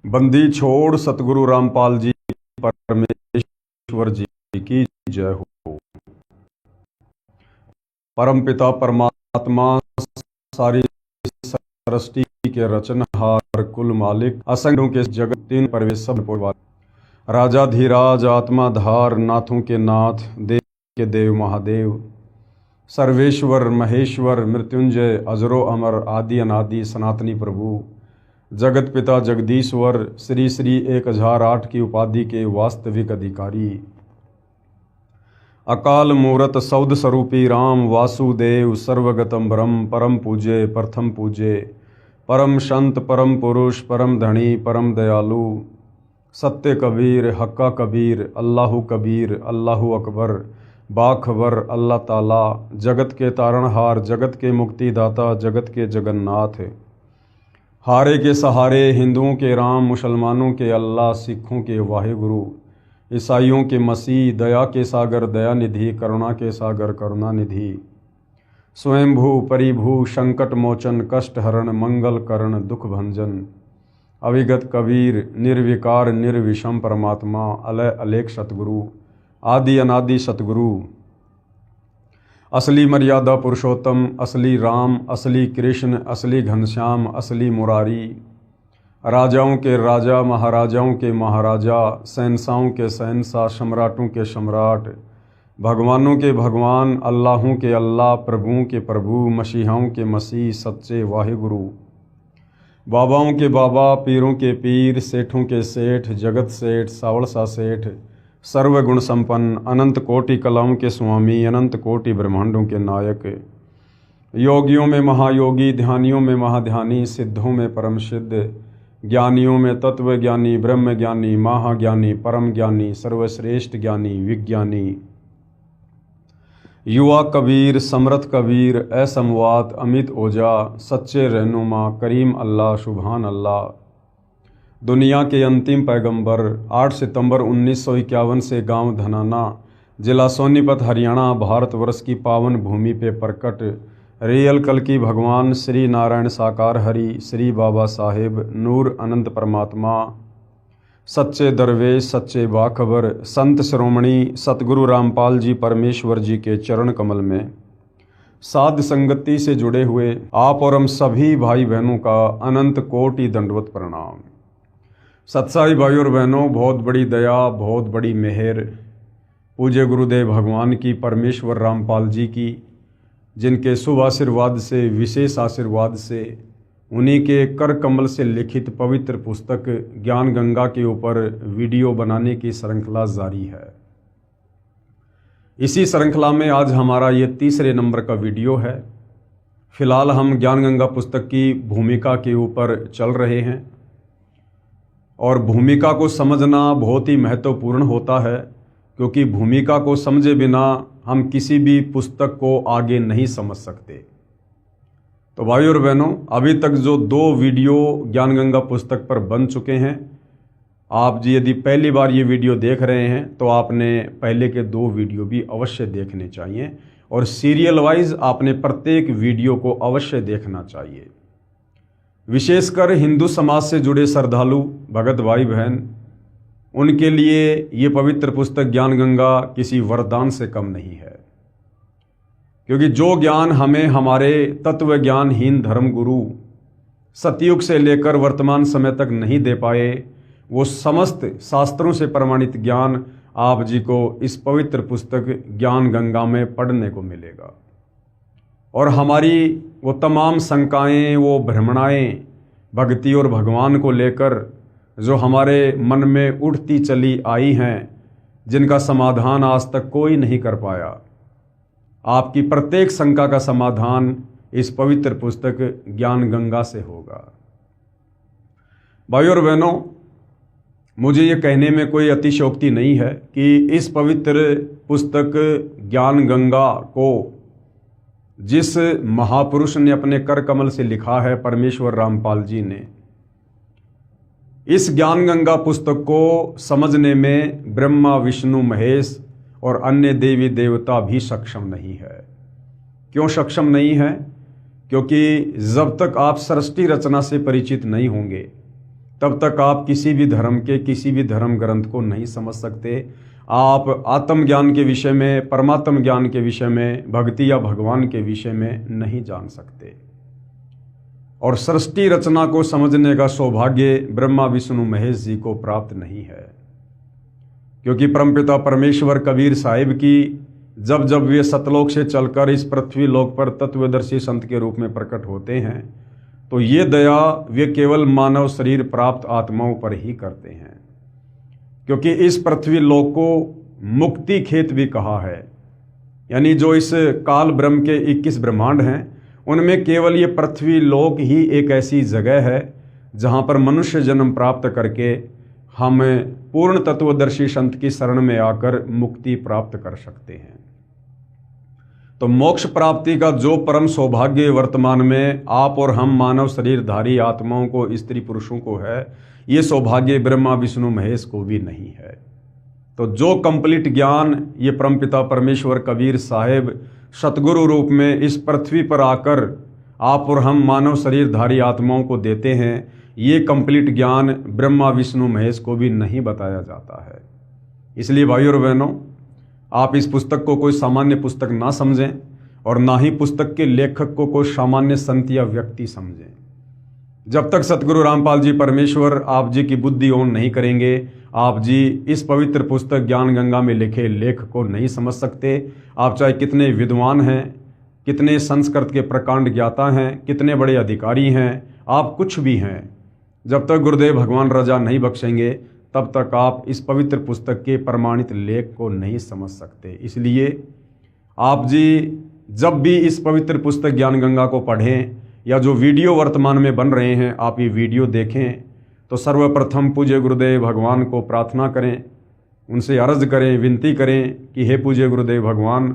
बंदी छोड़ सतगुरु रामपाल जी परमेश्वर जी की जय हो। परम पिता परमात्मा सारी सृष्टि के रचनहार कुल मालिक असंख्यों के जगत तीन परवेश सब राजाधिराज आत्माधार नाथों के नाथ देव के देव महादेव सर्वेश्वर महेश्वर मृत्युंजय अजरो अमर आदि अनादि सनातनी प्रभु जगत पिता जगदीश्वर श्री श्री 1008 की उपाधि के वास्तविक अधिकारी अकाल मूरत सौद स्वरूपी राम वासुदेव सर्वगतम ब्रह्म परम पूज्य प्रथम पूज्य परम संत परम पुरुष परम धनी परम दयालु सत्य कबीर हक्का कबीर अल्लाहु कबीर अल्लाहु अकबर बाखबर अल्लाह ताला जगत के तारणहार जगत के मुक्तिदाता जगत के जगन्नाथ हारे के सहारे हिंदुओं के राम मुसलमानों के अल्लाह सिखों के वाहिगुरु ईसाइयों के मसीह दया के सागर दया निधि करुणा के सागर करुणा निधि स्वयंभू परिभू संकट मोचन कष्ट हरण मंगल करण दुख भंजन अविगत कबीर निर्विकार निर्विषम परमात्मा अलय अलेख सतगुरु आदि अनादि सतगुरु असली मर्यादा पुरुषोत्तम असली राम असली कृष्ण असली घनश्याम असली मुरारी राजाओं के राजा महाराजाओं के महाराजा शहंशाहों के शहंशाह सम्राटों के सम्राट भगवानों के भगवान अल्लाहों के अल्लाह प्रभुओं के प्रभु मसीहाओं के मसीह सच्चे वाहिगुरु बाबाओं के बाबा पीरों के पीर सेठों के सेठ जगत सेठ सावड़सा सेठ सर्वगुण संपन्न अनंत कोटि कलाओं के स्वामी अनंत कोटि ब्रह्मांडों के नायक योगियों में महायोगी ध्यानियों में महाध्यानी सिद्धों में परम सिद्ध ज्ञानियों में तत्व ज्ञानी ब्रह्म ज्ञानी महाज्ञानी परम ज्ञानी सर्वश्रेष्ठ ज्ञानी विज्ञानी युवा कबीर समर्थ कबीर असमवात अमित ओजा सच्चे रहनुमा करीम अल्लाह सुभान अल्लाह दुनिया के अंतिम पैगंबर 8 सितंबर 1951 से गांव धनाना जिला सोनीपत हरियाणा भारतवर्ष की पावन भूमि पे प्रकट रियल कल की भगवान श्री नारायण साकार हरि श्री बाबा साहेब नूर अनंत परमात्मा सच्चे दरवेश सच्चे बाखबर संत श्रोमणी सतगुरु रामपाल जी परमेश्वर जी के चरण कमल में साध संगति से जुड़े हुए आप और हम सभी भाई बहनों का अनंत कोटि दंडवत प्रणाम। सत्साई भाई और बहनों, बहुत बड़ी दया बहुत बड़ी मेहर पूज्य गुरुदेव भगवान की परमेश्वर रामपाल जी की, जिनके शुभ आशीर्वाद से विशेष आशीर्वाद से उन्हीं के कर कमल से लिखित पवित्र पुस्तक ज्ञान गंगा के ऊपर वीडियो बनाने की श्रृंखला जारी है। इसी श्रृंखला में आज हमारा ये तीसरे नंबर का वीडियो है। फिलहाल हम ज्ञान गंगा पुस्तक की भूमिका के ऊपर चल रहे हैं और भूमिका को समझना बहुत ही महत्वपूर्ण होता है, क्योंकि भूमिका को समझे बिना हम किसी भी पुस्तक को आगे नहीं समझ सकते। तो भाई और बहनों, अभी तक जो 2 वीडियो ज्ञान गंगा पुस्तक पर बन चुके हैं, आप जी यदि पहली बार ये वीडियो देख रहे हैं तो आपने पहले के 2 वीडियो भी अवश्य देखने चाहिए और सीरियल वाइज आपने प्रत्येक वीडियो को अवश्य देखना चाहिए। विशेषकर हिंदू समाज से जुड़े श्रद्धालु भगत भाई बहन, उनके लिए ये पवित्र पुस्तक ज्ञान गंगा किसी वरदान से कम नहीं है, क्योंकि जो ज्ञान हमें हमारे तत्व ज्ञानहीन धर्मगुरु सतयुग से लेकर वर्तमान समय तक नहीं दे पाए, वो समस्त शास्त्रों से प्रमाणित ज्ञान आप जी को इस पवित्र पुस्तक ज्ञान गंगा में पढ़ने को मिलेगा। और हमारी वो तमाम शंकाएं, वो भ्रमणाएं भक्ति और भगवान को लेकर जो हमारे मन में उठती चली आई हैं, जिनका समाधान आज तक कोई नहीं कर पाया, आपकी प्रत्येक शंका का समाधान इस पवित्र पुस्तक ज्ञान गंगा से होगा। भाई और बहनों, मुझे ये कहने में कोई अतिशयोक्ति नहीं है कि इस पवित्र पुस्तक ज्ञान गंगा को जिस महापुरुष ने अपने कर कमल से लिखा है, परमेश्वर रामपाल जी ने, इस ज्ञान गंगा पुस्तक को समझने में ब्रह्मा विष्णु महेश और अन्य देवी देवता भी सक्षम नहीं है। क्यों सक्षम नहीं है? क्योंकि जब तक आप सृष्टि रचना से परिचित नहीं होंगे तब तक आप किसी भी धर्म के किसी भी धर्म ग्रंथ को नहीं समझ सकते। आप आत्मज्ञान के विषय में, परमात्म ज्ञान के विषय में, भक्ति या भगवान के विषय में नहीं जान सकते। और सृष्टि रचना को समझने का सौभाग्य ब्रह्मा विष्णु महेश जी को प्राप्त नहीं है, क्योंकि परमपिता परमेश्वर कबीर साहिब की जब जब वे सतलोक से चलकर इस पृथ्वी लोक पर तत्वदर्शी संत के रूप में प्रकट होते हैं, तो ये दया वे केवल मानव शरीर प्राप्त आत्माओं पर ही करते हैं, क्योंकि इस पृथ्वी लोक को मुक्ति खेत भी कहा है। यानी जो इस काल ब्रह्म के 21 ब्रह्मांड हैं, उनमें केवल ये पृथ्वी लोक ही एक ऐसी जगह है जहाँ पर मनुष्य जन्म प्राप्त करके हम पूर्ण तत्वदर्शी संत की शरण में आकर मुक्ति प्राप्त कर सकते हैं। तो मोक्ष प्राप्ति का जो परम सौभाग्य वर्तमान में आप और हम मानव शरीरधारी आत्माओं को, स्त्री पुरुषों को है, ये सौभाग्य ब्रह्मा विष्णु महेश को भी नहीं है। तो जो कंप्लीट ज्ञान ये परमपिता परमेश्वर कबीर साहिब सतगुरु रूप में इस पृथ्वी पर आकर आप और हम मानव शरीरधारी आत्माओं को देते हैं, ये कंप्लीट ज्ञान ब्रह्मा विष्णु महेश को भी नहीं बताया जाता है। इसलिए भाइयों और बहनों, आप इस पुस्तक को कोई सामान्य पुस्तक ना समझें और ना ही पुस्तक के लेखक को कोई सामान्य संत या व्यक्ति समझें। जब तक सतगुरु रामपाल जी परमेश्वर आप जी की बुद्धि ऑन नहीं करेंगे, आप जी इस पवित्र पुस्तक ज्ञान गंगा में लिखे लेख को नहीं समझ सकते। आप चाहे कितने विद्वान हैं, कितने संस्कृत के प्रकांड ज्ञाता हैं, कितने बड़े अधिकारी हैं, आप कुछ भी हैं, जब तक गुरुदेव भगवान रजा नहीं बख्शेंगे तब तक आप इस पवित्र पुस्तक के प्रमाणित लेख को नहीं समझ सकते। इसलिए आप जी जब भी इस पवित्र पुस्तक ज्ञान गंगा को पढ़ें या जो वीडियो वर्तमान में बन रहे हैं आप ये वीडियो देखें, तो सर्वप्रथम पूज्य गुरुदेव भगवान को प्रार्थना करें, उनसे अर्ज करें, विनती करें कि हे पूज्य गुरुदेव भगवान,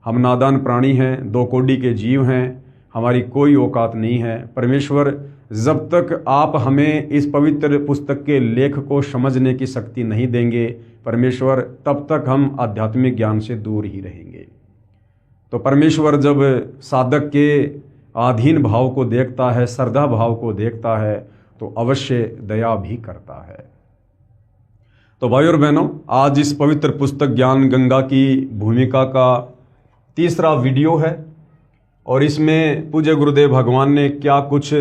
हम नादान प्राणी हैं, 2 कोटि के जीव हैं, हमारी कोई औकात नहीं है। परमेश्वर, जब तक आप हमें इस पवित्र पुस्तक के लेख को समझने की शक्ति नहीं देंगे परमेश्वर, तब तक हम आध्यात्मिक ज्ञान से दूर ही रहेंगे। तो परमेश्वर जब साधक के आधीन भाव को देखता है, श्रद्धा भाव को देखता है, तो अवश्य दया भी करता है। तो भाइयों और बहनों, आज इस पवित्र पुस्तक ज्ञान गंगा की भूमिका का तीसरा वीडियो है और इसमें पूज्य गुरुदेव भगवान ने क्या कुछ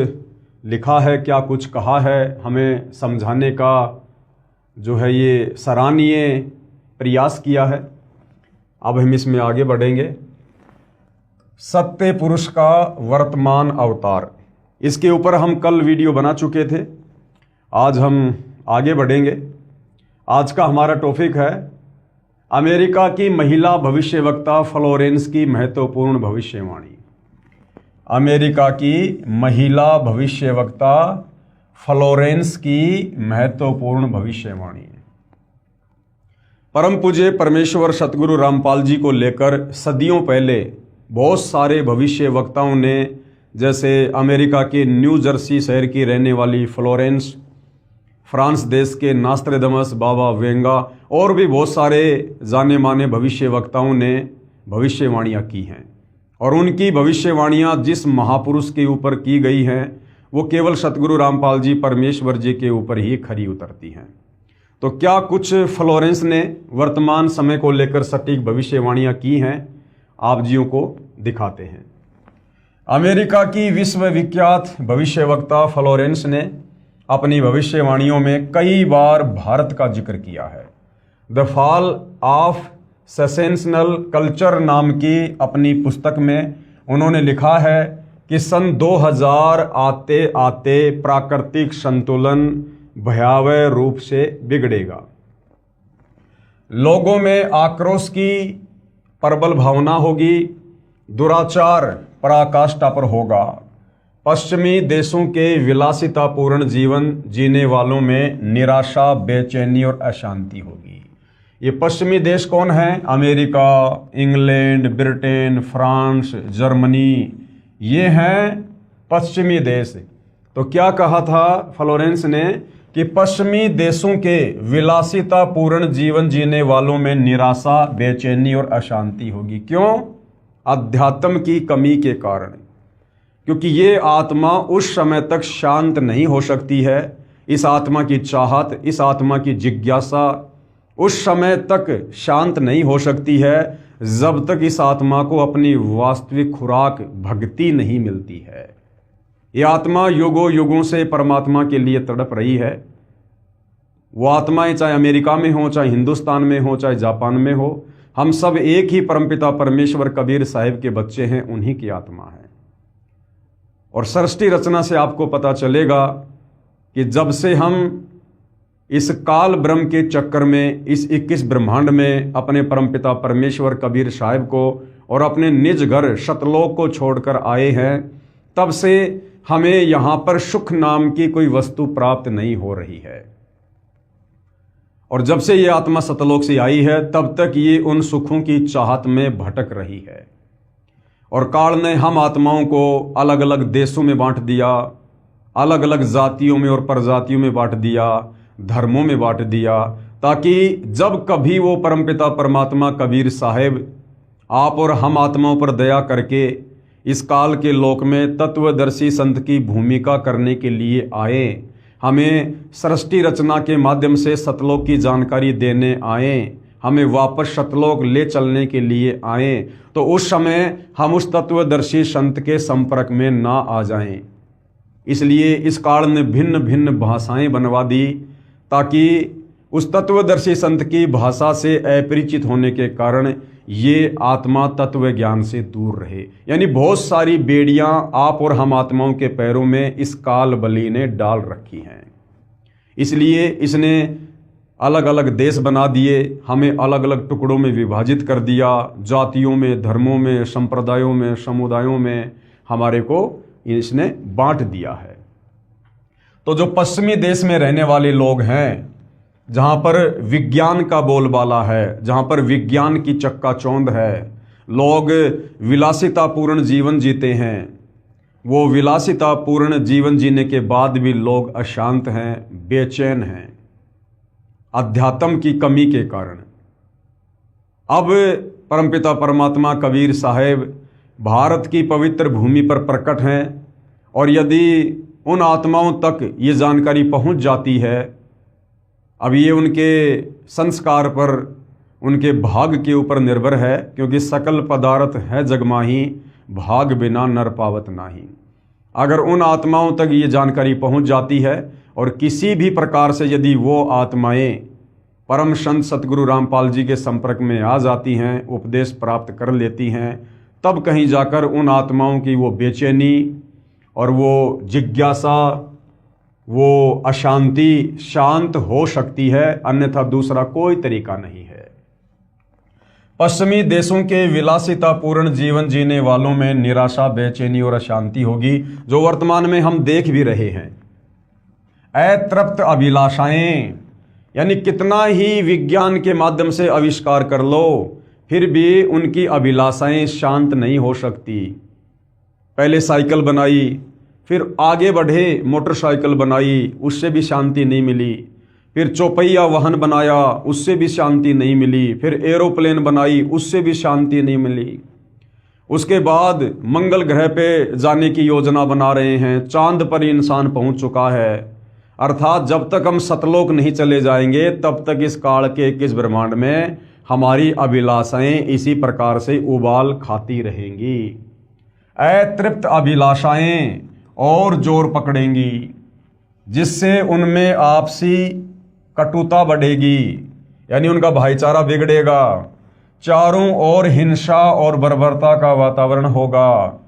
लिखा है, क्या कुछ कहा है, हमें समझाने का जो है ये सराहनीय प्रयास किया है। अब हम इसमें आगे बढ़ेंगे। सत्य पुरुष का वर्तमान अवतार, इसके ऊपर हम कल वीडियो बना चुके थे। आज हम आगे बढ़ेंगे। आज का हमारा टॉपिक है अमेरिका की महिला भविष्यवक्ता फ्लोरेंस की महत्वपूर्ण भविष्यवाणी। अमेरिका की महिला भविष्यवक्ता फ्लोरेंस की महत्वपूर्ण भविष्यवाणी। परम पूज्य परमेश्वर सतगुरु रामपाल जी को लेकर सदियों पहले बहुत सारे भविष्यवक्ताओं ने, जैसे अमेरिका के न्यू जर्सी शहर की रहने वाली फ्लोरेंस, फ्रांस देश के नास्ट्रेडमस बाबा वेंगा और भी बहुत सारे जाने माने भविष्यवक्ताओं ने भविष्यवाणियाँ की हैं। और उनकी भविष्यवाणियाँ जिस महापुरुष के ऊपर की गई हैं वो केवल सतगुरु रामपाल जी परमेश्वर जी के ऊपर ही खरी उतरती हैं। तो क्या कुछ फ्लोरेंस ने वर्तमान समय को लेकर सटीक भविष्यवाणियाँ की हैं, आप जियों को दिखाते हैं। अमेरिका की विश्वविख्यात भविष्यवक्ता फ्लोरेंस ने अपनी भविष्यवाणियों में कई बार भारत का जिक्र किया है। द फॉल ऑफ सेसेशनल कल्चर नाम की अपनी पुस्तक में उन्होंने लिखा है कि सन 2000 आते आते प्राकृतिक संतुलन भयावह रूप से बिगड़ेगा। लोगों में आक्रोश की प्रबल भावना होगी, दुराचार पराकाष्ठा पर होगा। पश्चिमी देशों के विलासितापूर्ण जीवन जीने वालों में निराशा, बेचैनी और अशांति होगी। ये पश्चिमी देश कौन हैं? America, England, Britain, France, Germany, ये हैं पश्चिमी देश। तो क्या कहा था फ्लोरेंस ने कि पश्चिमी देशों के विलासितापूर्ण जीवन जीने वालों में निराशा, बेचैनी और अशांति होगी। क्यों? अध्यात्म की कमी के कारण, क्योंकि ये आत्मा उस समय तक शांत नहीं हो सकती है। इस आत्मा की चाहत, इस आत्मा की जिज्ञासा उस समय तक शांत नहीं हो सकती है जब तक इस आत्मा को अपनी वास्तविक खुराक भक्ति नहीं मिलती है। ये आत्मा युगों युगों से परमात्मा के लिए तड़प रही है। वो आत्माएं चाहे अमेरिका में हो, चाहे हिंदुस्तान में हो, चाहे जापान में हो, हम सब एक ही परमपिता परमेश्वर कबीर साहिब के बच्चे हैं, उन्हीं की आत्मा है। और सृष्टि रचना से आपको पता चलेगा कि जब से हम इस काल ब्रह्म के चक्कर में, इस 21 ब्रह्मांड में अपने परमपिता परमेश्वर कबीर साहिब को और अपने निज घर सतलोक को छोड़कर आए हैं, तब से हमें यहाँ पर सुख नाम की कोई वस्तु प्राप्त नहीं हो रही है। और जब से ये आत्मा सतलोक से आई है तब तक ये उन सुखों की चाहत में भटक रही है। और काल ने हम आत्माओं को अलग अलग देशों में बांट दिया, अलग अलग जातियों में और प्रजातियों में बांट दिया, धर्मों में बांट दिया, ताकि जब कभी वो परमपिता परमात्मा कबीर साहिब आप और हम आत्माओं पर दया करके इस काल के लोक में तत्वदर्शी संत की भूमिका करने के लिए आए, हमें सृष्टि रचना के माध्यम से सतलोक की जानकारी देने आए, हमें वापस सतलोक ले चलने के लिए आए, तो उस समय हम उस तत्वदर्शी संत के संपर्क में ना आ जाएं। इसलिए इस काल ने भिन्न भिन्न भाषाएं बनवा दी ताकि उस तत्वदर्शी संत की भाषा से अपरिचित होने के कारण ये आत्मा तत्व ज्ञान से दूर रहे। यानी बहुत सारी बेड़ियां आप और हम आत्माओं के पैरों में इस काल बली ने डाल रखी हैं। इसलिए इसने अलग अलग देश बना दिए, हमें अलग अलग टुकड़ों में विभाजित कर दिया, जातियों में, धर्मों में, संप्रदायों में, समुदायों में हमारे को इसने बांट दिया है। तो जो पश्चिमी देश में रहने वाले लोग हैं, जहाँ पर विज्ञान का बोलबाला है, जहाँ पर विज्ञान की चक्काचौंध है, लोग विलासितापूर्ण जीवन जीते हैं, वो विलासितापूर्ण जीवन जीने के बाद भी लोग अशांत हैं, बेचैन हैं अध्यात्म की कमी के कारण। अब परमपिता परमात्मा कबीर साहिब भारत की पवित्र भूमि पर प्रकट हैं, और यदि उन आत्माओं तक ये जानकारी पहुंच जाती है, अब ये उनके संस्कार पर, उनके भाग के ऊपर निर्भर है, क्योंकि सकल पदार्थ है जगमाही, भाग बिना नर पावत नाही। अगर उन आत्माओं तक ये जानकारी पहुंच जाती है और किसी भी प्रकार से यदि वो आत्माएं परम संत सतगुरु रामपाल जी के संपर्क में आ जाती हैं, उपदेश प्राप्त कर लेती हैं, तब कहीं जाकर उन आत्माओं की वो बेचैनी और वो जिज्ञासा, वो अशांति शांत हो सकती है, अन्यथा दूसरा कोई तरीका नहीं है। पश्चिमी देशों के विलासितापूर्ण जीवन जीने वालों में निराशा, बेचैनी और अशांति होगी, जो वर्तमान में हम देख भी रहे हैं। अतृप्त अभिलाषाएं, यानी कितना ही विज्ञान के माध्यम से आविष्कार कर लो, फिर भी उनकी अभिलाषाएं शांत नहीं हो सकती। पहले साइकिल बनाई, फिर आगे बढ़े मोटरसाइकिल बनाई, उससे भी शांति नहीं मिली। फिर चौपहिया वाहन बनाया, उससे भी शांति नहीं मिली। फिर एरोप्लेन बनाई, उससे भी शांति नहीं मिली। उसके बाद मंगल ग्रह पे जाने की योजना बना रहे हैं, चांद पर इंसान पहुंच चुका है। अर्थात जब तक हम सतलोक नहीं चले जाएंगे तब तक इस काल के 21 ब्रह्मांड में हमारी अभिलाषाएं इसी प्रकार से उबाल खाती रहेंगी। अतृप्त अभिलाषाएं और जोर पकड़ेंगी, जिससे उनमें आपसी कटुता बढ़ेगी, यानी उनका भाईचारा बिगड़ेगा, चारों ओर हिंसा और बर्बरता का वातावरण होगा।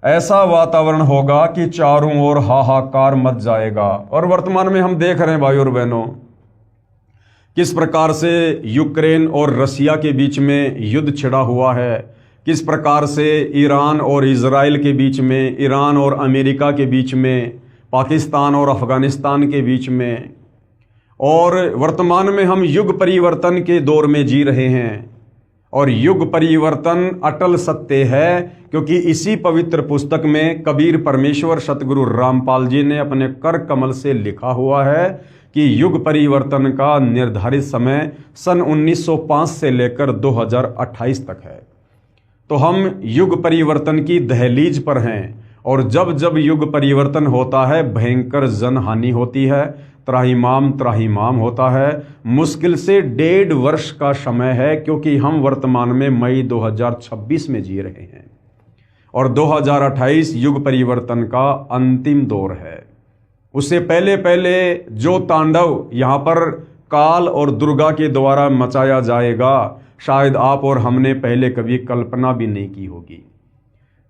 ऐसा वातावरण होगा कि चारों ओर हाहाकार मच जाएगा। और वर्तमान में हम देख रहे हैं भाई और बहनों, किस प्रकार से यूक्रेन और रसिया के बीच में युद्ध छिड़ा हुआ है, किस प्रकार से ईरान और इजराइल के बीच में, ईरान और अमेरिका के बीच में, पाकिस्तान और अफगानिस्तान के बीच में। और वर्तमान में हम युग परिवर्तन के दौर में जी रहे हैं, और युग परिवर्तन अटल सत्य है, क्योंकि इसी पवित्र पुस्तक में कबीर परमेश्वर सतगुरु रामपाल जी ने अपने कर कमल से लिखा हुआ है कि युग परिवर्तन का निर्धारित समय सन 1905 से लेकर 2028 तक है। तो हम युग परिवर्तन की दहलीज पर हैं, और जब जब युग परिवर्तन होता है भयंकर जनहानि होती है, त्राहिमाम त्राहिमाम होता है। मुश्किल से 1.5 वर्ष का समय है, क्योंकि हम वर्तमान में मई 2026 में जी रहे हैं और 2028 युग परिवर्तन का अंतिम दौर है। उससे पहले पहले जो तांडव यहाँ पर काल और दुर्गा के द्वारा मचाया जाएगा, शायद आप और हमने पहले कभी कल्पना भी नहीं की होगी।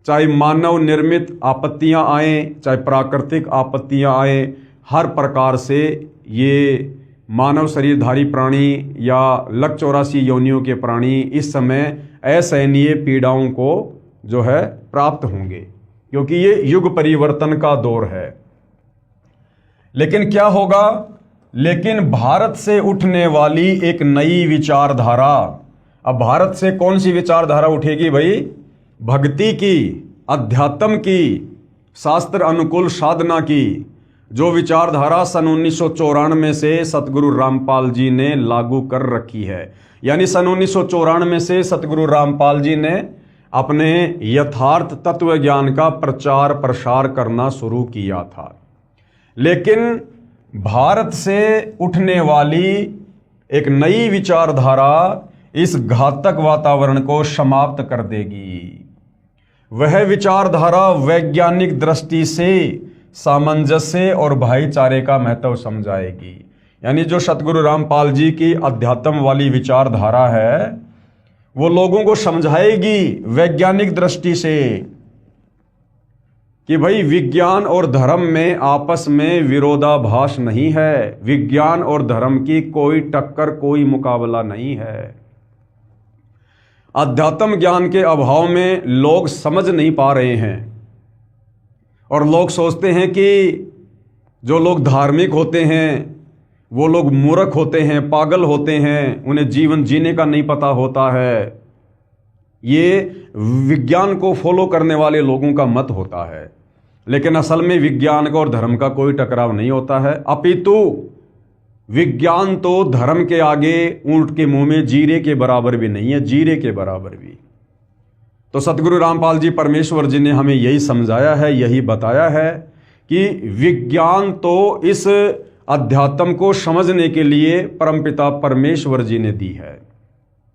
चाहे मानव निर्मित आपत्तियां आए, चाहे प्राकृतिक आपत्तियां आए, हर प्रकार से ये मानव शरीरधारी प्राणी या 184 योनियों के प्राणी इस समय असहनीय पीड़ाओं को जो है प्राप्त होंगे, क्योंकि ये युग परिवर्तन का दौर है। लेकिन क्या होगा? लेकिन भारत से उठने वाली एक नई विचारधारा। अब भारत से कौन सी विचारधारा उठेगी भाई? भक्ति की, अध्यात्म की, शास्त्र अनुकूल साधना की, जो विचारधारा सन 1994 से सतगुरु रामपाल जी ने लागू कर रखी है। यानी सन 1994 से सतगुरु रामपाल जी ने अपने यथार्थ तत्व ज्ञान का प्रचार प्रसार करना शुरू किया था। लेकिन भारत से उठने वाली एक नई विचारधारा इस घातक वातावरण को समाप्त कर देगी। वह विचारधारा वैज्ञानिक दृष्टि से सामंजस्य और भाईचारे का महत्व समझाएगी। यानी जो सतगुरु रामपाल जी की अध्यात्म वाली विचारधारा है, वो लोगों को समझाएगी वैज्ञानिक दृष्टि से कि भाई विज्ञान और धर्म में आपस में विरोधाभास नहीं है, विज्ञान और धर्म की कोई टक्कर, कोई मुकाबला नहीं है। अध्यात्म ज्ञान के अभाव में लोग समझ नहीं पा रहे हैं और लोग सोचते हैं कि जो लोग धार्मिक होते हैं वो लोग मूर्ख होते हैं, पागल होते हैं, उन्हें जीवन जीने का नहीं पता होता है। ये विज्ञान को फॉलो करने वाले लोगों का मत होता है। लेकिन असल में विज्ञान का और धर्म का कोई टकराव नहीं होता है, अपितु विज्ञान तो धर्म के आगे ऊंट के मुंह में जीरे के बराबर भी नहीं है, जीरे के बराबर भी। तो सतगुरु रामपाल जी परमेश्वर जी ने हमें यही समझाया है, यही बताया है कि विज्ञान तो इस अध्यात्म को समझने के लिए परमपिता परमेश्वर जी ने दी है।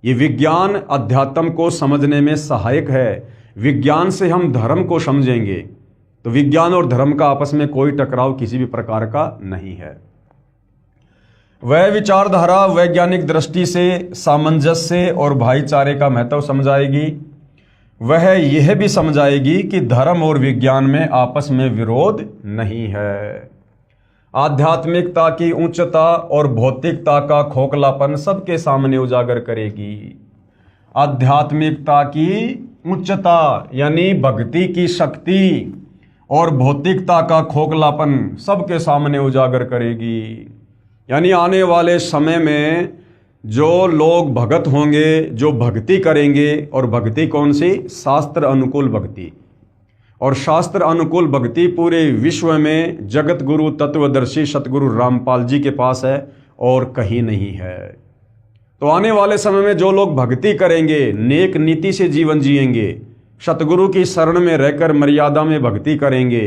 ये विज्ञान अध्यात्म को समझने में सहायक है। विज्ञान से हम धर्म को समझेंगे तो विज्ञान और धर्म का आपस में कोई टकराव किसी भी प्रकार का नहीं है। वह विचारधारा वैज्ञानिक दृष्टि से सामंजस्य और भाईचारे का महत्व समझाएगी। वह यह भी समझाएगी कि धर्म और विज्ञान में आपस में विरोध नहीं है। आध्यात्मिकता की उच्चता और भौतिकता का खोखलापन सबके सामने उजागर करेगी। आध्यात्मिकता की उच्चता यानी भक्ति की शक्ति और भौतिकता का खोखलापन सबके सामने उजागर करेगी। यानी आने वाले समय में जो लोग भगत होंगे, जो भक्ति करेंगे, और भक्ति कौन सी? शास्त्र अनुकूल भक्ति। और शास्त्र अनुकूल भक्ति पूरे विश्व में जगत गुरु तत्वदर्शी सतगुरु रामपाल जी के पास है और कहीं नहीं है। तो आने वाले समय में जो लोग भक्ति करेंगे, नेक नीति से जीवन जिएंगे, सतगुरु की शरण में रहकर मर्यादा में भक्ति करेंगे,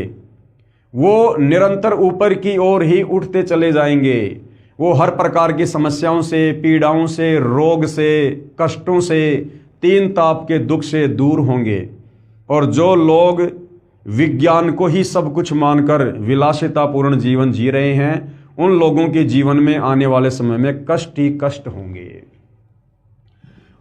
वो निरंतर ऊपर की ओर ही उठते चले जाएंगे। वो हर प्रकार की समस्याओं से, पीड़ाओं से, रोग से, कष्टों से, तीन ताप के दुख से दूर होंगे। और जो लोग विज्ञान को ही सब कुछ मानकर विलासितापूर्ण जीवन जी रहे हैं, उन लोगों के जीवन में आने वाले समय में कष्ट ही कष्ट होंगे।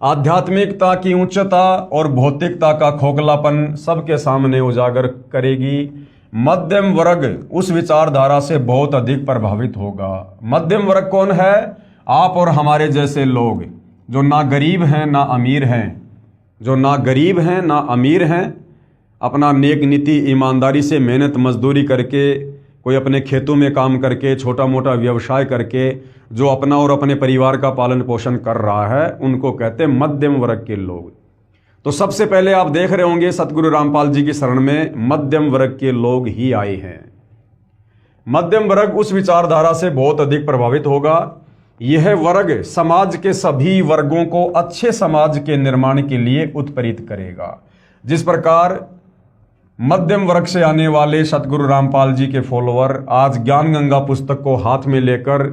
आध्यात्मिकता की उच्चता और भौतिकता का खोखलापन सबके सामने उजागर करेगी। मध्यम वर्ग उस विचारधारा से बहुत अधिक प्रभावित होगा। मध्यम वर्ग कौन है? आप और हमारे जैसे लोग जो ना गरीब हैं ना अमीर हैं, जो ना गरीब हैं ना अमीर हैं, अपना नेक नीति ईमानदारी से मेहनत मजदूरी करके, कोई अपने खेतों में काम करके, छोटा मोटा व्यवसाय करके जो अपना और अपने परिवार का पालन पोषण कर रहा है, उनको कहते हैं मध्यम वर्ग के लोग। तो सबसे पहले आप देख रहे होंगे सतगुरु रामपाल जी की शरण में मध्यम वर्ग के लोग ही आए हैं। मध्यम वर्ग उस विचारधारा से बहुत अधिक प्रभावित होगा। यह वर्ग समाज के सभी वर्गों को अच्छे समाज के निर्माण के लिए उत्प्रेरित करेगा। जिस प्रकार मध्यम वर्ग से आने वाले सतगुरु रामपाल जी के फॉलोअर आज ज्ञान गंगा पुस्तक को हाथ में लेकर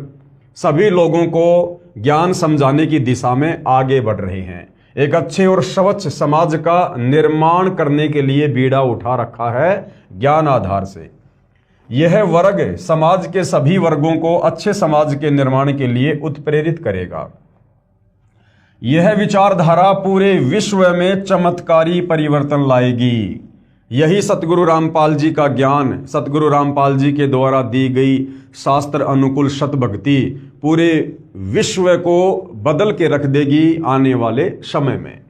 सभी लोगों को ज्ञान समझाने की दिशा में आगे बढ़ रहे हैं। एक अच्छे और स्वच्छ समाज का निर्माण करने के लिए बीड़ा उठा रखा है ज्ञान आधार से। यह वर्ग समाज के सभी वर्गों को अच्छे समाज के निर्माण के लिए उत्प्रेरित करेगा। यह विचारधारा पूरे विश्व में चमत्कारी परिवर्तन लाएगी। यही सतगुरु रामपाल जी का ज्ञान, सतगुरु रामपाल जी के द्वारा दी गई शास्त्र अनुकूल सत भक्ति पूरे विश्व को बदल के रख देगी आने वाले समय में।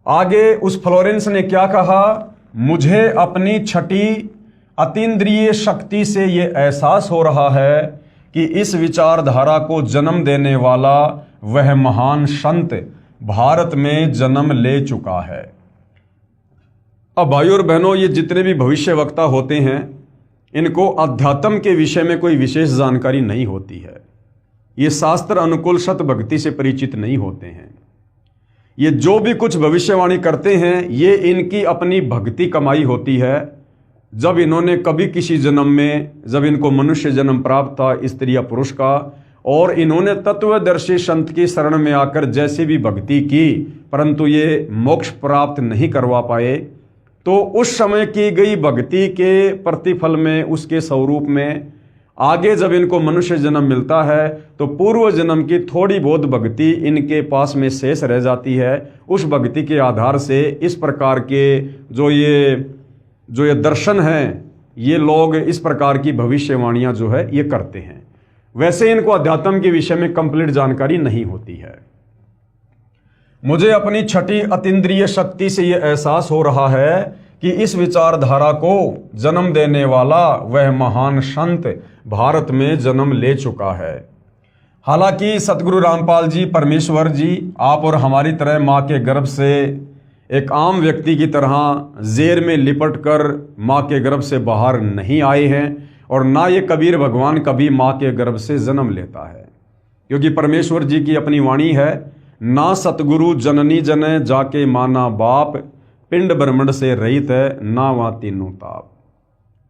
आगे उस फ्लोरेंस ने क्या कहा, मुझे अपनी छठी अतीन्द्रिय शक्ति से यह एहसास हो रहा है कि इस विचारधारा को जन्म देने वाला वह महान संत भारत में जन्म ले चुका है। अब भाइयों और बहनों, ये जितने भी भविष्य वक्ता होते हैं इनको अध्यात्म के विषय में कोई विशेष जानकारी नहीं होती है। ये शास्त्र अनुकूल सत भक्ति से परिचित नहीं होते हैं। ये जो भी कुछ भविष्यवाणी करते हैं ये इनकी अपनी भक्ति कमाई होती है। जब इन्होंने कभी किसी जन्म में, जब इनको मनुष्य जन्म प्राप्त था स्त्री या पुरुष का, और इन्होंने तत्वदर्शी संत की शरण में आकर जैसी भी भक्ति की परंतु ये मोक्ष प्राप्त नहीं करवा पाए, तो उस समय की गई भक्ति के प्रतिफल में, उसके स्वरूप में आगे जब इनको मनुष्य जन्म मिलता है तो पूर्व जन्म की थोड़ी बहुत भक्ति इनके पास में शेष रह जाती है। उस भक्ति के आधार से इस प्रकार के जो ये दर्शन हैं, ये लोग इस प्रकार की भविष्यवाणियां जो है ये करते हैं। वैसे इनको अध्यात्म के विषय में कंप्लीट जानकारी नहीं होती है। मुझे अपनी छठी अतीन्द्रिय शक्ति से यह एहसास हो रहा है कि इस विचारधारा को जन्म देने वाला वह महान संत भारत में जन्म ले चुका है। हालांकि सतगुरु रामपाल जी, परमेश्वर जी, आप और हमारी तरह माँ के गर्भ से एक आम व्यक्ति की तरह जेर में लिपट कर माँ के गर्भ से बाहर नहीं आए हैं, और ना ये कबीर भगवान कभी माँ के गर्भ से जन्म लेता है, क्योंकि परमेश्वर जी की अपनी वाणी है, ना सतगुरु जननी जने जाके माना बाप, पिंड ब्रह्मंड से रहित है ना वहाँ तीनों ताप।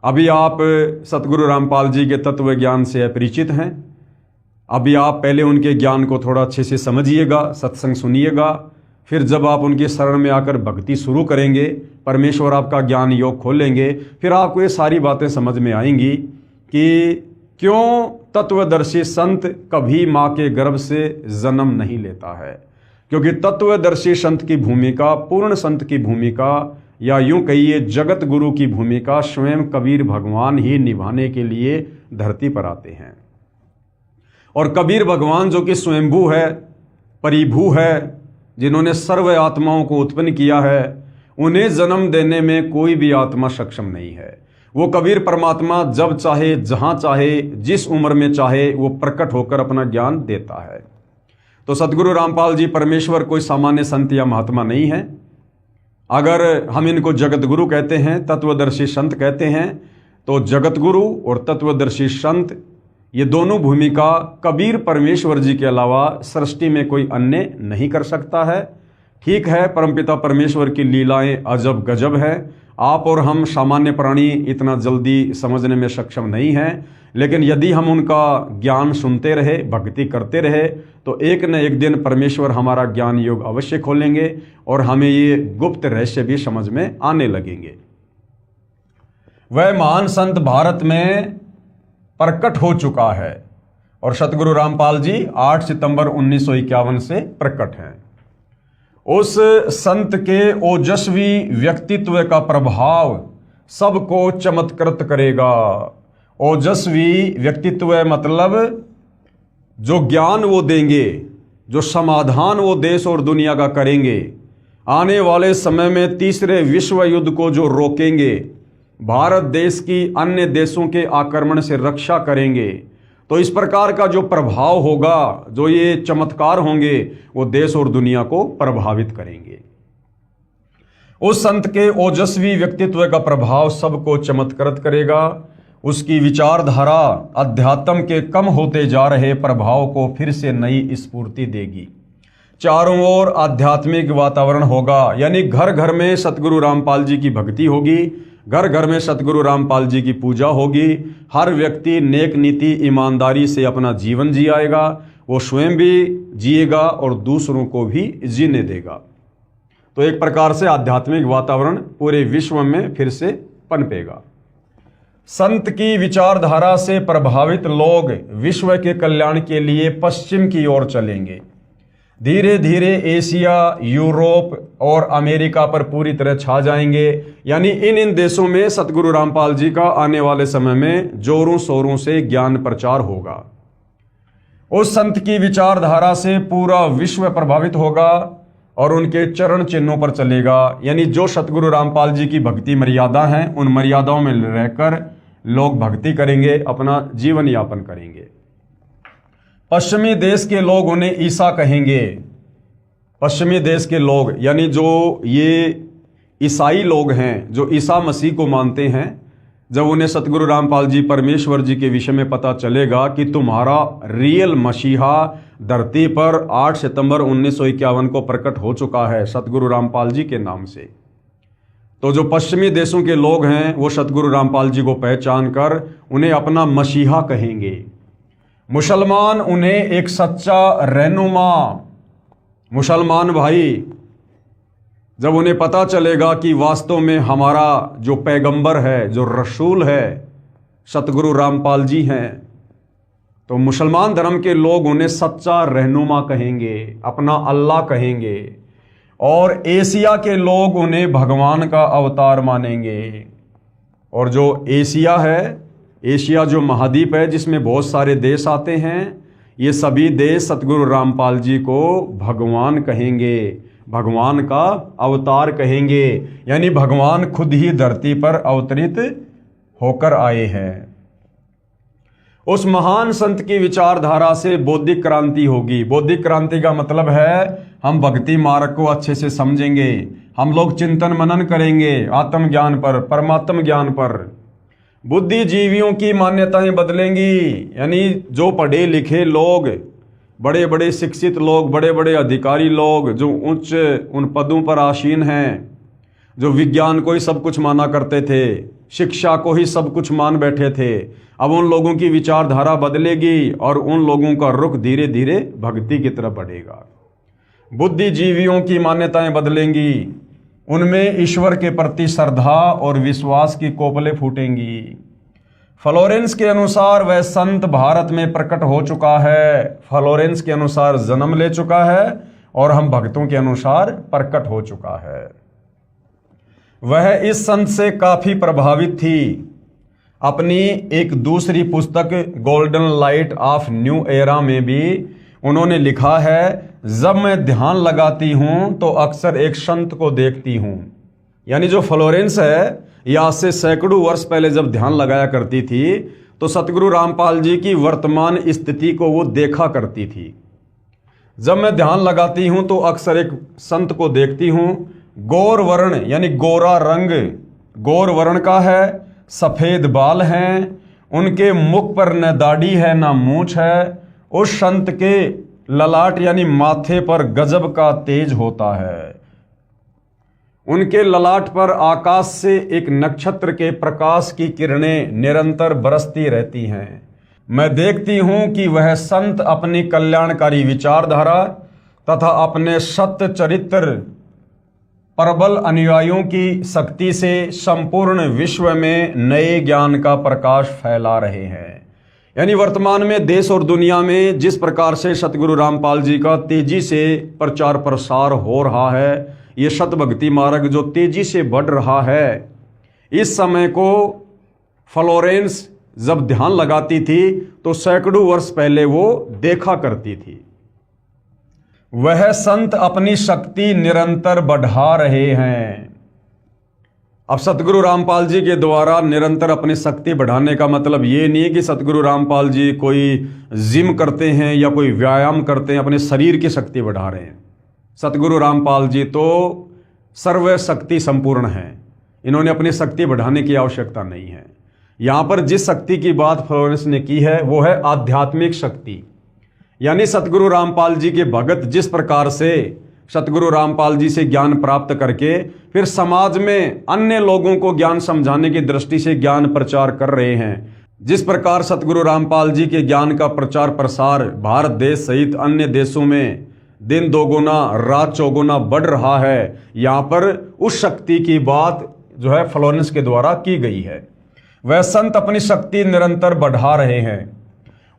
अभी आप सतगुरु रामपाल जी के तत्व ज्ञान से अपरिचित हैं। अभी आप पहले उनके ज्ञान को थोड़ा अच्छे से समझिएगा, सत्संग सुनिएगा, फिर जब आप उनके शरण में आकर भक्ति शुरू करेंगे, परमेश्वर आपका ज्ञान योग खोलेंगे, फिर आपको ये सारी बातें समझ में आएंगी कि क्यों तत्वदर्शी संत कभी माँ के गर्भ से जन्म नहीं लेता है। क्योंकि तत्वदर्शी संत की भूमिका, पूर्ण संत की भूमिका, या यूं कहिए जगत गुरु की भूमिका स्वयं कबीर भगवान ही निभाने के लिए धरती पर आते हैं। और कबीर भगवान जो कि स्वयंभू है, परिभू है, जिन्होंने सर्व आत्माओं को उत्पन्न किया है, उन्हें जन्म देने में कोई भी आत्मा सक्षम नहीं है। वो कबीर परमात्मा जब चाहे, जहां चाहे, जिस उम्र में चाहे वो प्रकट होकर अपना ज्ञान देता है। तो सतगुरु रामपाल जी परमेश्वर कोई सामान्य संत या महात्मा नहीं है। अगर हम इनको जगत गुरु कहते हैं, तत्वदर्शी संत कहते हैं, तो जगत गुरु और तत्वदर्शी संत ये दोनों भूमिका कबीर परमेश्वर जी के अलावा सृष्टि में कोई अन्य नहीं कर सकता है। ठीक है, परमपिता परमेश्वर की लीलाएं अजब गजब है। आप और हम सामान्य प्राणी इतना जल्दी समझने में सक्षम नहीं हैं, लेकिन यदि हम उनका ज्ञान सुनते रहे, भक्ति करते रहे, तो एक न एक दिन परमेश्वर हमारा ज्ञान योग अवश्य खोलेंगे और हमें ये गुप्त रहस्य भी समझ में आने लगेंगे। वह महान संत भारत में प्रकट हो चुका है और सतगुरु रामपाल जी 8 सितंबर 1951 से प्रकट हैं। उस संत के ओजस्वी व्यक्तित्व का प्रभाव सबको चमत्कृत करेगा। ओजस्वी व्यक्तित्व मतलब जो ज्ञान वो देंगे, जो समाधान वो देश और दुनिया का करेंगे, आने वाले समय में तीसरे विश्व युद्ध को जो रोकेंगे, भारत देश की अन्य देशों के आक्रमण से रक्षा करेंगे, तो इस प्रकार का जो प्रभाव होगा, जो ये चमत्कार होंगे, वो देश और दुनिया को प्रभावित करेंगे। उस संत के ओजस्वी व्यक्तित्व का प्रभाव सबको चमत्कृत करेगा। उसकी विचारधारा अध्यात्म के कम होते जा रहे प्रभाव को फिर से नई स्फूर्ति देगी। चारों ओर आध्यात्मिक वातावरण होगा, यानी घर घर में सतगुरु रामपाल जी की भक्ति होगी, घर घर में सतगुरु रामपाल जी की पूजा होगी। हर व्यक्ति नेक नीति ईमानदारी से अपना जीवन जियाएगा, वो स्वयं भी जिएगा और दूसरों को भी जीने देगा। तो एक प्रकार से आध्यात्मिक वातावरण पूरे विश्व में फिर से पनपेगा। संत की विचारधारा से प्रभावित लोग विश्व के कल्याण के लिए पश्चिम की ओर चलेंगे। धीरे धीरे एशिया, यूरोप और अमेरिका पर पूरी तरह छा जाएंगे। यानी इन देशों में सतगुरु रामपाल जी का आने वाले समय में जोरों शोरों से ज्ञान प्रचार होगा। उस संत की विचारधारा से पूरा विश्व प्रभावित होगा और उनके चरण चिन्हों पर चलेगा। यानी जो सतगुरु रामपाल जी की भक्ति मर्यादा हैं, उन मर्यादाओं में रहकर लोग भक्ति करेंगे, अपना जीवन यापन करेंगे। पश्चिमी देश के लोग उन्हें ईसा कहेंगे। पश्चिमी देश के लोग यानी जो ये ईसाई लोग हैं, जो ईसा मसीह को मानते हैं, जब उन्हें सतगुरु रामपाल जी परमेश्वर जी के विषय में पता चलेगा कि तुम्हारा रियल मसीहा धरती पर 8 सितंबर 1951 को प्रकट हो चुका है सतगुरु रामपाल जी के नाम से, तो जो पश्चिमी देशों के लोग हैं वो सतगुरु रामपाल जी को पहचान कर उन्हें अपना मसीहा कहेंगे। मुसलमान उन्हें एक सच्चा रहनुमा, मुसलमान भाई, जब उन्हें पता चलेगा कि वास्तव में हमारा जो पैगंबर है, जो रसूल है, सतगुरु रामपाल जी हैं, तो मुसलमान धर्म के लोग उन्हें सच्चा रहनुमा कहेंगे, अपना अल्लाह कहेंगे। और एशिया के लोग उन्हें भगवान का अवतार मानेंगे। और जो एशिया है, एशिया जो महाद्वीप है जिसमें बहुत सारे देश आते हैं, ये सभी देश सतगुरु रामपाल जी को भगवान कहेंगे, भगवान का अवतार कहेंगे। यानी भगवान खुद ही धरती पर अवतरित होकर आए हैं। उस महान संत की विचारधारा से बौद्धिक क्रांति होगी। बौद्धिक क्रांति का मतलब है हम भक्ति मार्ग को अच्छे से समझेंगे, हम लोग चिंतन मनन करेंगे आत्मज्ञान पर, परमात्म ज्ञान पर। बुद्धिजीवियों की मान्यताएं बदलेंगी। यानी जो पढ़े लिखे लोग, बड़े बड़े शिक्षित लोग, बड़े बड़े अधिकारी लोग, जो उच्च उन पदों पर आसीन हैं, जो विज्ञान को ही सब कुछ माना करते थे, शिक्षा को ही सब कुछ मान बैठे थे, अब उन लोगों की विचारधारा बदलेगी और उन लोगों का रुख धीरे धीरे भक्ति की तरफ बढ़ेगा। बुद्धिजीवियों की मान्यताएं बदलेंगी, उनमें ईश्वर के प्रति श्रद्धा और विश्वास की कोपलें फूटेंगी। फ्लोरेंस के अनुसार वह संत भारत में प्रकट हो चुका है। फ्लोरेंस के अनुसार जन्म ले चुका है और हम भक्तों के अनुसार प्रकट हो चुका है। वह इस संत से काफी प्रभावित थी। अपनी एक दूसरी पुस्तक golden light of new era में भी उन्होंने लिखा है, जब मैं ध्यान लगाती हूं तो अक्सर एक संत को देखती हूं। यानी जो फ्लोरेंस है, यह आज से सैकड़ों वर्ष पहले जब ध्यान लगाया करती थी तो सतगुरु रामपाल जी की वर्तमान स्थिति को वो देखा करती थी। जब मैं ध्यान लगाती हूं तो अक्सर एक संत को देखती हूं, गौर वर्ण यानी गोरा रंग, गौर वर्ण का है, सफेद बाल हैं, उनके मुख पर न दाढ़ी है न मूंछ है। उस संत के ललाट यानी माथे पर गजब का तेज होता है। उनके ललाट पर आकाश से एक नक्षत्र के प्रकाश की किरणें निरंतर बरसती रहती हैं। मैं देखती हूं कि वह संत अपनी कल्याणकारी विचारधारा तथा अपने सत्य चरित्र प्रबल अनुयायियों की शक्ति से संपूर्ण विश्व में नए ज्ञान का प्रकाश फैला रहे हैं। यानी वर्तमान में देश और दुनिया में जिस प्रकार से सतगुरु रामपाल जी का तेजी से प्रचार प्रसार हो रहा है, ये सत भक्ति मार्ग जो तेजी से बढ़ रहा है, इस समय को फ्लोरेंस जब ध्यान लगाती थी तो सैकड़ों वर्ष पहले वो देखा करती थी। वह संत अपनी शक्ति निरंतर बढ़ा रहे हैं। अब सतगुरु रामपाल जी के द्वारा निरंतर अपनी शक्ति बढ़ाने का मतलब ये नहीं है कि सतगुरु रामपाल जी कोई जिम करते हैं या कोई व्यायाम करते हैं, अपने शरीर की शक्ति बढ़ा रहे हैं। सतगुरु रामपाल जी तो सर्वशक्ति संपूर्ण हैं, इन्होंने अपनी शक्ति बढ़ाने की आवश्यकता नहीं है। यहाँ पर जिस शक्ति की बात फ्लोरेंस ने की है वो है आध्यात्मिक शक्ति। यानी सतगुरु रामपाल जी के भगत जिस प्रकार से सतगुरु रामपाल जी से ज्ञान प्राप्त करके फिर समाज में अन्य लोगों को ज्ञान समझाने की दृष्टि से ज्ञान प्रचार कर रहे हैं, जिस प्रकार सतगुरु रामपाल जी के ज्ञान का प्रचार प्रसार भारत देश सहित अन्य देशों में दिन दोगुना रात चौगुना बढ़ रहा है, यहाँ पर उस शक्ति की बात जो है फ्लोरेंस के द्वारा की गई है। वह संत अपनी शक्ति निरंतर बढ़ा रहे हैं,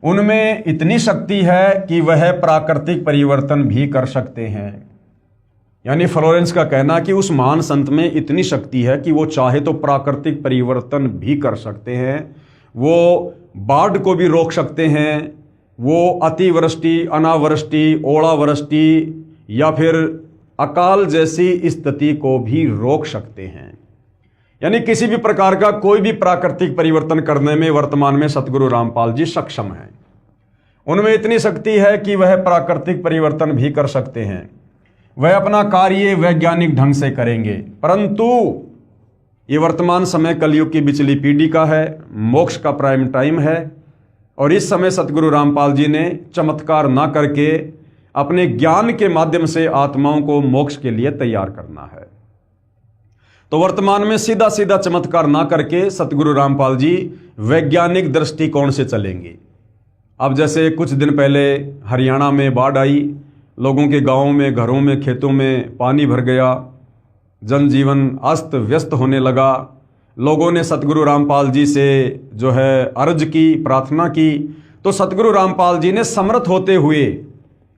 उनमें इतनी शक्ति है कि वह प्राकृतिक परिवर्तन भी कर सकते हैं। यानी फ्लोरेंस का कहना कि उस महान संत में इतनी शक्ति है कि वो चाहे तो प्राकृतिक परिवर्तन भी कर सकते हैं, वो बाढ़ को भी रोक सकते हैं, वो अतिवृष्टि अनावृष्टि ओलावृष्टि या फिर अकाल जैसी स्थिति को भी रोक सकते हैं। यानी किसी भी प्रकार का कोई भी प्राकृतिक परिवर्तन करने में वर्तमान में सतगुरु रामपाल जी सक्षम हैं। उनमें इतनी शक्ति है कि वह प्राकृतिक परिवर्तन भी कर सकते हैं। वह अपना कार्य वैज्ञानिक ढंग से करेंगे, परंतु ये वर्तमान समय कलयुग की बिचली पीढ़ी का है, मोक्ष का प्राइम टाइम है, और इस समय सतगुरु रामपाल जी ने चमत्कार ना करके अपने ज्ञान के माध्यम से आत्माओं को मोक्ष के लिए तैयार करना है। तो वर्तमान में सीधा सीधा चमत्कार ना करके सतगुरु रामपाल जी वैज्ञानिक दृष्टिकोण से चलेंगे। अब जैसे कुछ दिन पहले हरियाणा में बाढ़ आई, लोगों के गांवों में घरों में खेतों में पानी भर गया, जनजीवन अस्त व्यस्त होने लगा। लोगों ने सतगुरु रामपाल जी से जो है अर्ज की, प्रार्थना की, तो सतगुरु रामपाल जी ने समर्थ होते हुए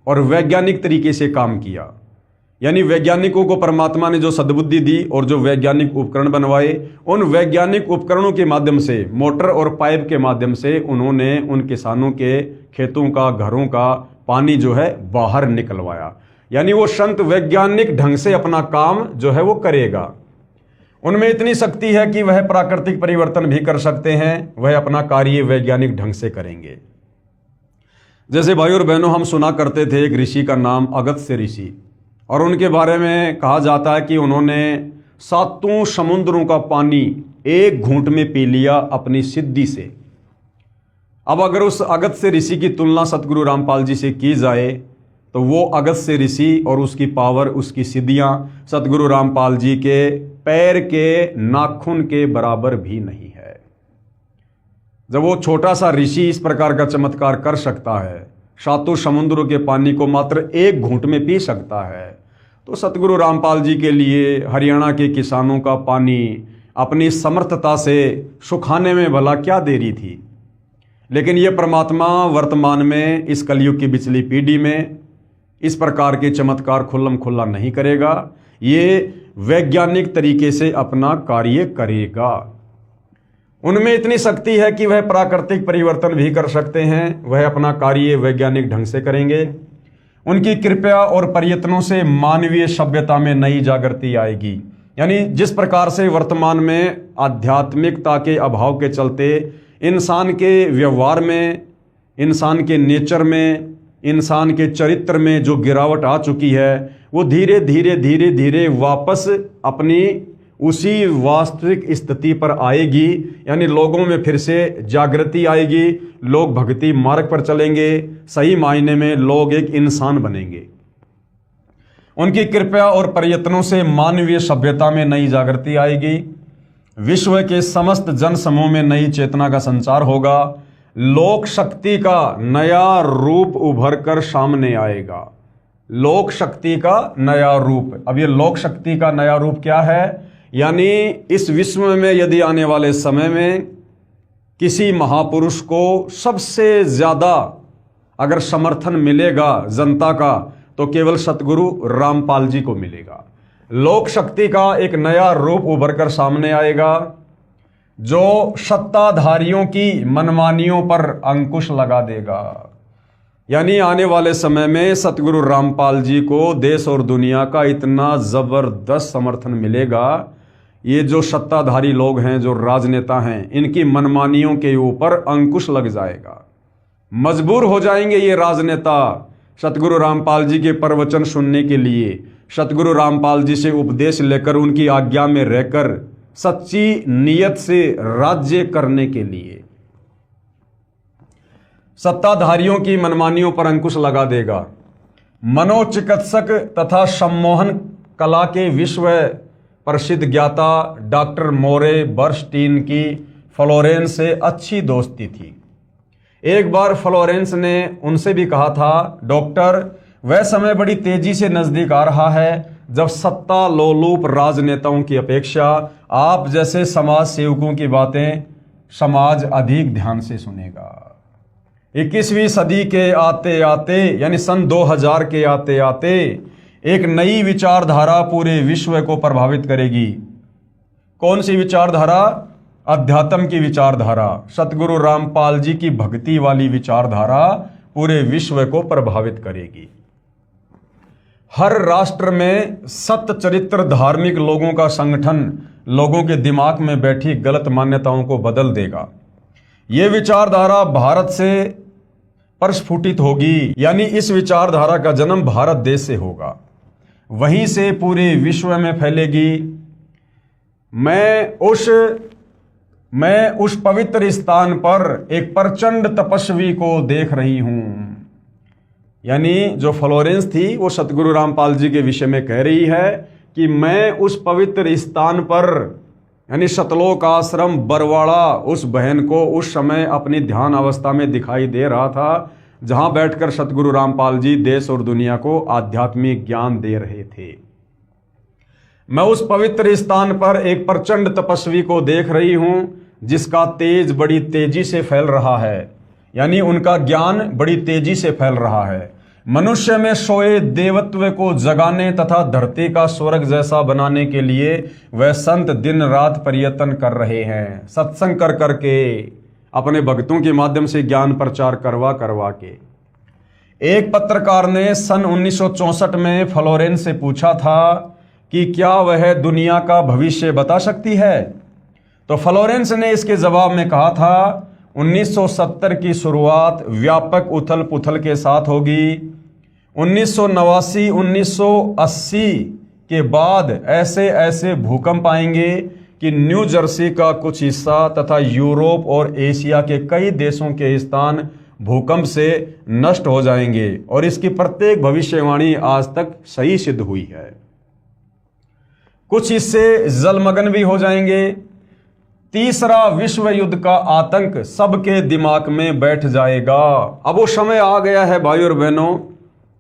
और वैज्ञानिक तरीके से काम किया। यानी वैज्ञानिकों को परमात्मा ने जो सद्बुद्धि दी और जो वैज्ञानिक उपकरण बनवाए, उन वैज्ञानिक उपकरणों के माध्यम से, मोटर और पाइप के माध्यम से उन्होंने उन किसानों के खेतों का, घरों का पानी जो है बाहर निकलवाया। यानी वो संत वैज्ञानिक ढंग से अपना काम जो है वो करेगा। उनमें इतनी शक्ति है कि वह प्राकृतिक परिवर्तन भी कर सकते हैं, वह अपना कार्य वैज्ञानिक ढंग से करेंगे। जैसे भाई और बहनों, हम सुना करते थे एक ऋषि का नाम अगस्त्य ऋषि, और उनके बारे में कहा जाता है कि उन्होंने 7 समुद्रों का पानी एक घूंट में पी लिया अपनी सिद्धि से। अब अगर उस अगस्त्य ऋषि की तुलना सतगुरु रामपाल जी से की जाए तो वो अगस्त्य ऋषि और उसकी पावर, उसकी सिद्धियां सतगुरु रामपाल जी के पैर के नाखून के बराबर भी नहीं है। जब वो छोटा सा ऋषि इस प्रकार का चमत्कार कर सकता है, 7 समुद्रों के पानी को मात्र एक घूंट में पी सकता है, तो सतगुरु रामपाल जी के लिए हरियाणा के किसानों का पानी अपनी समर्थता से सुखाने में भला क्या देरी थी। लेकिन ये परमात्मा वर्तमान में इस कलयुग की बिचली पीढ़ी में इस प्रकार के चमत्कार खुल्लम खुल्ला नहीं करेगा, ये वैज्ञानिक तरीके से अपना कार्य करेगा। उनमें इतनी शक्ति है कि वह प्राकृतिक परिवर्तन भी कर सकते हैं, वह अपना कार्य वैज्ञानिक ढंग से करेंगे। उनकी कृपा और प्रयत्नों से मानवीय सभ्यता में नई जागृति आएगी। यानी जिस प्रकार से वर्तमान में आध्यात्मिकता के अभाव के चलते इंसान के व्यवहार में, इंसान के नेचर में, इंसान के चरित्र में जो गिरावट आ चुकी है, वो धीरे धीरे वापस अपनी उसी वास्तविक स्थिति पर आएगी। यानी लोगों में फिर से जागृति आएगी, लोग भक्ति मार्ग पर चलेंगे, सही मायने में लोग एक इंसान बनेंगे। उनकी कृपा और प्रयत्नों से मानवीय सभ्यता में नई जागृति आएगी, विश्व के समस्त जन समूह में नई चेतना का संचार होगा, लोक शक्ति का नया रूप उभर कर सामने आएगा। लोक शक्ति का नया रूप, अब ये लोक शक्ति का नया रूप क्या है? यानी इस विश्व में यदि आने वाले समय में किसी महापुरुष को सबसे ज्यादा अगर समर्थन मिलेगा जनता का, तो केवल सतगुरु रामपाल जी को मिलेगा। लोक शक्ति का एक नया रूप उभर कर सामने आएगा, जो सत्ताधारियों की मनमानियों पर अंकुश लगा देगा। यानी आने वाले समय में सतगुरु रामपाल जी को देश और दुनिया का इतना जबरदस्त समर्थन मिलेगा, ये जो सत्ताधारी लोग हैं, जो राजनेता हैं, इनकी मनमानियों के ऊपर अंकुश लग जाएगा। मजबूर हो जाएंगे ये राजनेता सतगुरु रामपाल जी के प्रवचन सुनने के लिए, सतगुरु रामपाल जी से उपदेश लेकर उनकी आज्ञा में रहकर सच्ची नीयत से राज्य करने के लिए। सत्ताधारियों की मनमानियों पर अंकुश लगा देगा। मनोचिकित्सक तथा सम्मोहन कला के विश्व प्रसिद्ध ज्ञाता डॉक्टर मोरे बर्नस्टीन की फ्लोरेंस से अच्छी दोस्ती थी। एक बार फ्लोरेंस ने उनसे भी कहा था, डॉक्टर, वह समय बड़ी तेजी से नजदीक आ रहा है जब सत्ता लोलुप राजनेताओं की अपेक्षा आप जैसे समाज सेवकों की बातें समाज अधिक ध्यान से सुनेगा। 21वीं सदी के आते आते यानी सन 2000 के आते आते एक नई विचारधारा पूरे विश्व को प्रभावित करेगी। कौन सी विचारधारा? अध्यात्म की विचारधारा। सतगुरु रामपाल जी की भक्ति वाली विचारधारा पूरे विश्व को प्रभावित करेगी। हर राष्ट्र में सत्य चरित्र धार्मिक लोगों का संगठन लोगों के दिमाग में बैठी गलत मान्यताओं को बदल देगा। ये विचारधारा भारत से प्रस्फुटित होगी, यानी इस विचारधारा का जन्म भारत देश से होगा, वहीं से पूरे विश्व में फैलेगी। मैं उस पवित्र स्थान पर एक प्रचंड तपस्वी को देख रही हूं। यानी जो फ्लोरेंस थी वो सतगुरु रामपाल जी के विषय में कह रही है कि मैं उस पवित्र स्थान पर यानी सतलोक आश्रम बरवाड़ा उस बहन को उस समय अपनी ध्यान अवस्था में दिखाई दे रहा था, जहां बैठकर सतगुरु रामपाल जी देश और दुनिया को आध्यात्मिक ज्ञान दे रहे थे। मैं उस पवित्र स्थान पर एक प्रचंड तपस्वी को देख रही हूं जिसका तेज बड़ी तेजी से फैल रहा है, यानी उनका ज्ञान बड़ी तेजी से फैल रहा है। मनुष्य में सोए देवत्व को जगाने तथा धरती का स्वर्ग जैसा बनाने के लिए वह संत दिन रात प्रयत्न कर रहे हैं, सत्संग कर करके, अपने भक्तों के माध्यम से ज्ञान प्रचार करवा करवा के। एक पत्रकार ने सन 1964 में फ्लोरेंस से पूछा था कि क्या वह दुनिया का भविष्य बता सकती है, तो फ्लोरेंस ने इसके जवाब में कहा था, 1970 की शुरुआत व्यापक उथल पुथल के साथ होगी। 1989 1980 के बाद ऐसे ऐसे भूकंप आएंगे कि न्यू जर्सी का कुछ हिस्सा तथा यूरोप और एशिया के कई देशों के स्थान भूकंप से नष्ट हो जाएंगे, और इसकी प्रत्येक भविष्यवाणी आज तक सही सिद्ध हुई है। कुछ हिस्से जलमग्न भी हो जाएंगे। तीसरा विश्व युद्ध का आतंक सबके दिमाग में बैठ जाएगा। अब वो समय आ गया है भाइयों और बहनों,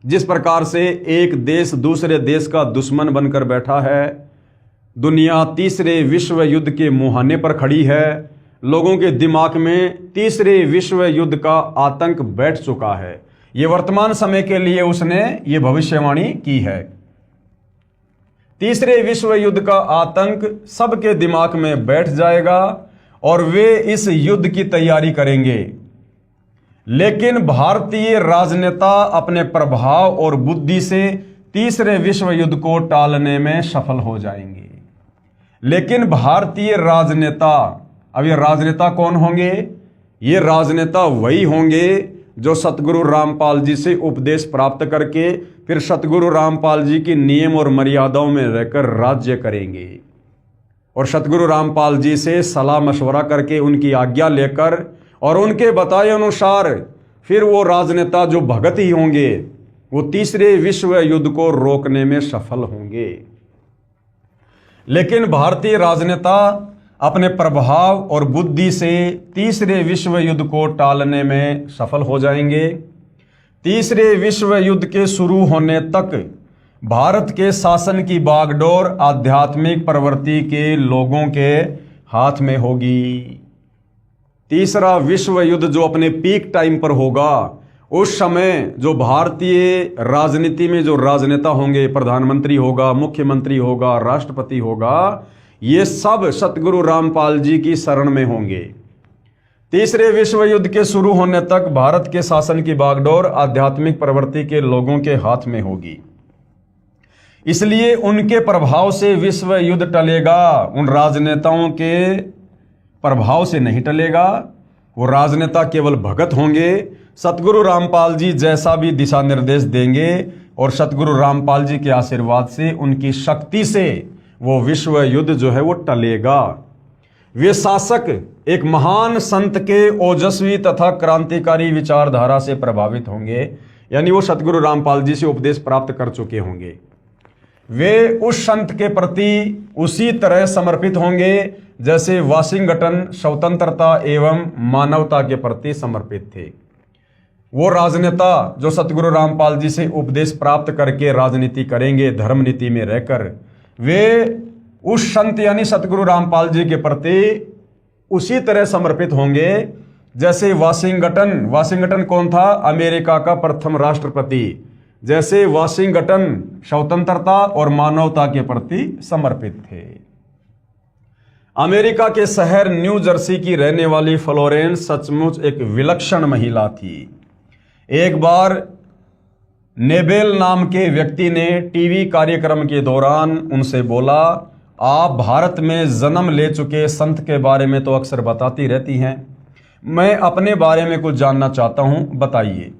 जिस प्रकार से एक देश दूसरे देश का दुश्मन बनकर बैठा है। दुनिया तीसरे विश्व युद्ध के मुहाने पर खड़ी है। लोगों के दिमाग में तीसरे विश्व युद्ध का आतंक बैठ चुका है। ये वर्तमान समय के लिए उसने ये भविष्यवाणी की है। तीसरे विश्व युद्ध का आतंक सबके दिमाग में बैठ जाएगा और वे इस युद्ध की तैयारी करेंगे। लेकिन भारतीय राजनेता अपने प्रभाव और बुद्धि से तीसरे विश्व युद्ध को टालने में सफल हो जाएंगे। लेकिन भारतीय राजनेता, अब ये राजनेता कौन होंगे? ये राजनेता वही होंगे जो सतगुरु रामपाल जी से उपदेश प्राप्त करके फिर सतगुरु रामपाल जी की नियम और मर्यादाओं में रहकर राज्य करेंगे, और सतगुरु रामपाल जी से सलाह मशवरा करके उनकी आज्ञा लेकर और उनके बताए अनुसार फिर वो राजनेता जो भगत ही होंगे वो तीसरे विश्व युद्ध को रोकने में सफल होंगे। लेकिन भारतीय राजनेता अपने प्रभाव और बुद्धि से तीसरे विश्व युद्ध को टालने में सफल हो जाएंगे। तीसरे विश्व युद्ध के शुरू होने तक भारत के शासन की बागडोर आध्यात्मिक प्रवृत्ति के लोगों के हाथ में होगी। तीसरा विश्व युद्ध जो अपने पीक टाइम पर होगा, उस समय जो भारतीय राजनीति में जो राजनेता होंगे, प्रधानमंत्री होगा, मुख्यमंत्री होगा, राष्ट्रपति होगा, ये सब सतगुरु रामपाल जी की शरण में होंगे। तीसरे विश्व युद्ध के शुरू होने तक भारत के शासन की बागडोर आध्यात्मिक प्रवृत्ति के लोगों के हाथ में होगी। इसलिए उनके प्रभाव से विश्व युद्ध टलेगा, उन राजनेताओं के प्रभाव से नहीं टलेगा। वो राजनेता केवल भगत होंगे, सतगुरु रामपाल जी जैसा भी दिशा निर्देश देंगे और सतगुरु रामपाल जी के आशीर्वाद से, उनकी शक्ति से वो विश्व युद्ध जो है वो टलेगा। वे शासक एक महान संत के ओजस्वी तथा क्रांतिकारी विचारधारा से प्रभावित होंगे, यानी वो सतगुरु रामपाल जी से उपदेश प्राप्त कर चुके होंगे। वे उस संत के प्रति उसी तरह समर्पित होंगे जैसे वाशिंगटन स्वतंत्रता एवं मानवता के प्रति समर्पित थे। वो राजनेता जो सतगुरु रामपाल जी से उपदेश प्राप्त करके राजनीति करेंगे धर्म नीति में रहकर, वे उस संत यानी सतगुरु रामपाल जी के प्रति उसी तरह समर्पित होंगे जैसे वाशिंगटन कौन था? अमेरिका का प्रथम राष्ट्रपति। जैसे वाशिंगटन स्वतंत्रता और मानवता के प्रति समर्पित थे। अमेरिका के शहर न्यू जर्सी की रहने वाली फ्लोरेंस सचमुच एक विलक्षण महिला थी। एक बार नेबेल नाम के व्यक्ति ने टीवी कार्यक्रम के दौरान उनसे बोला, आप भारत में जन्म ले चुके संत के बारे में तो अक्सर बताती रहती हैं, मैं अपने बारे में कुछ जानना चाहता हूं, बताइए।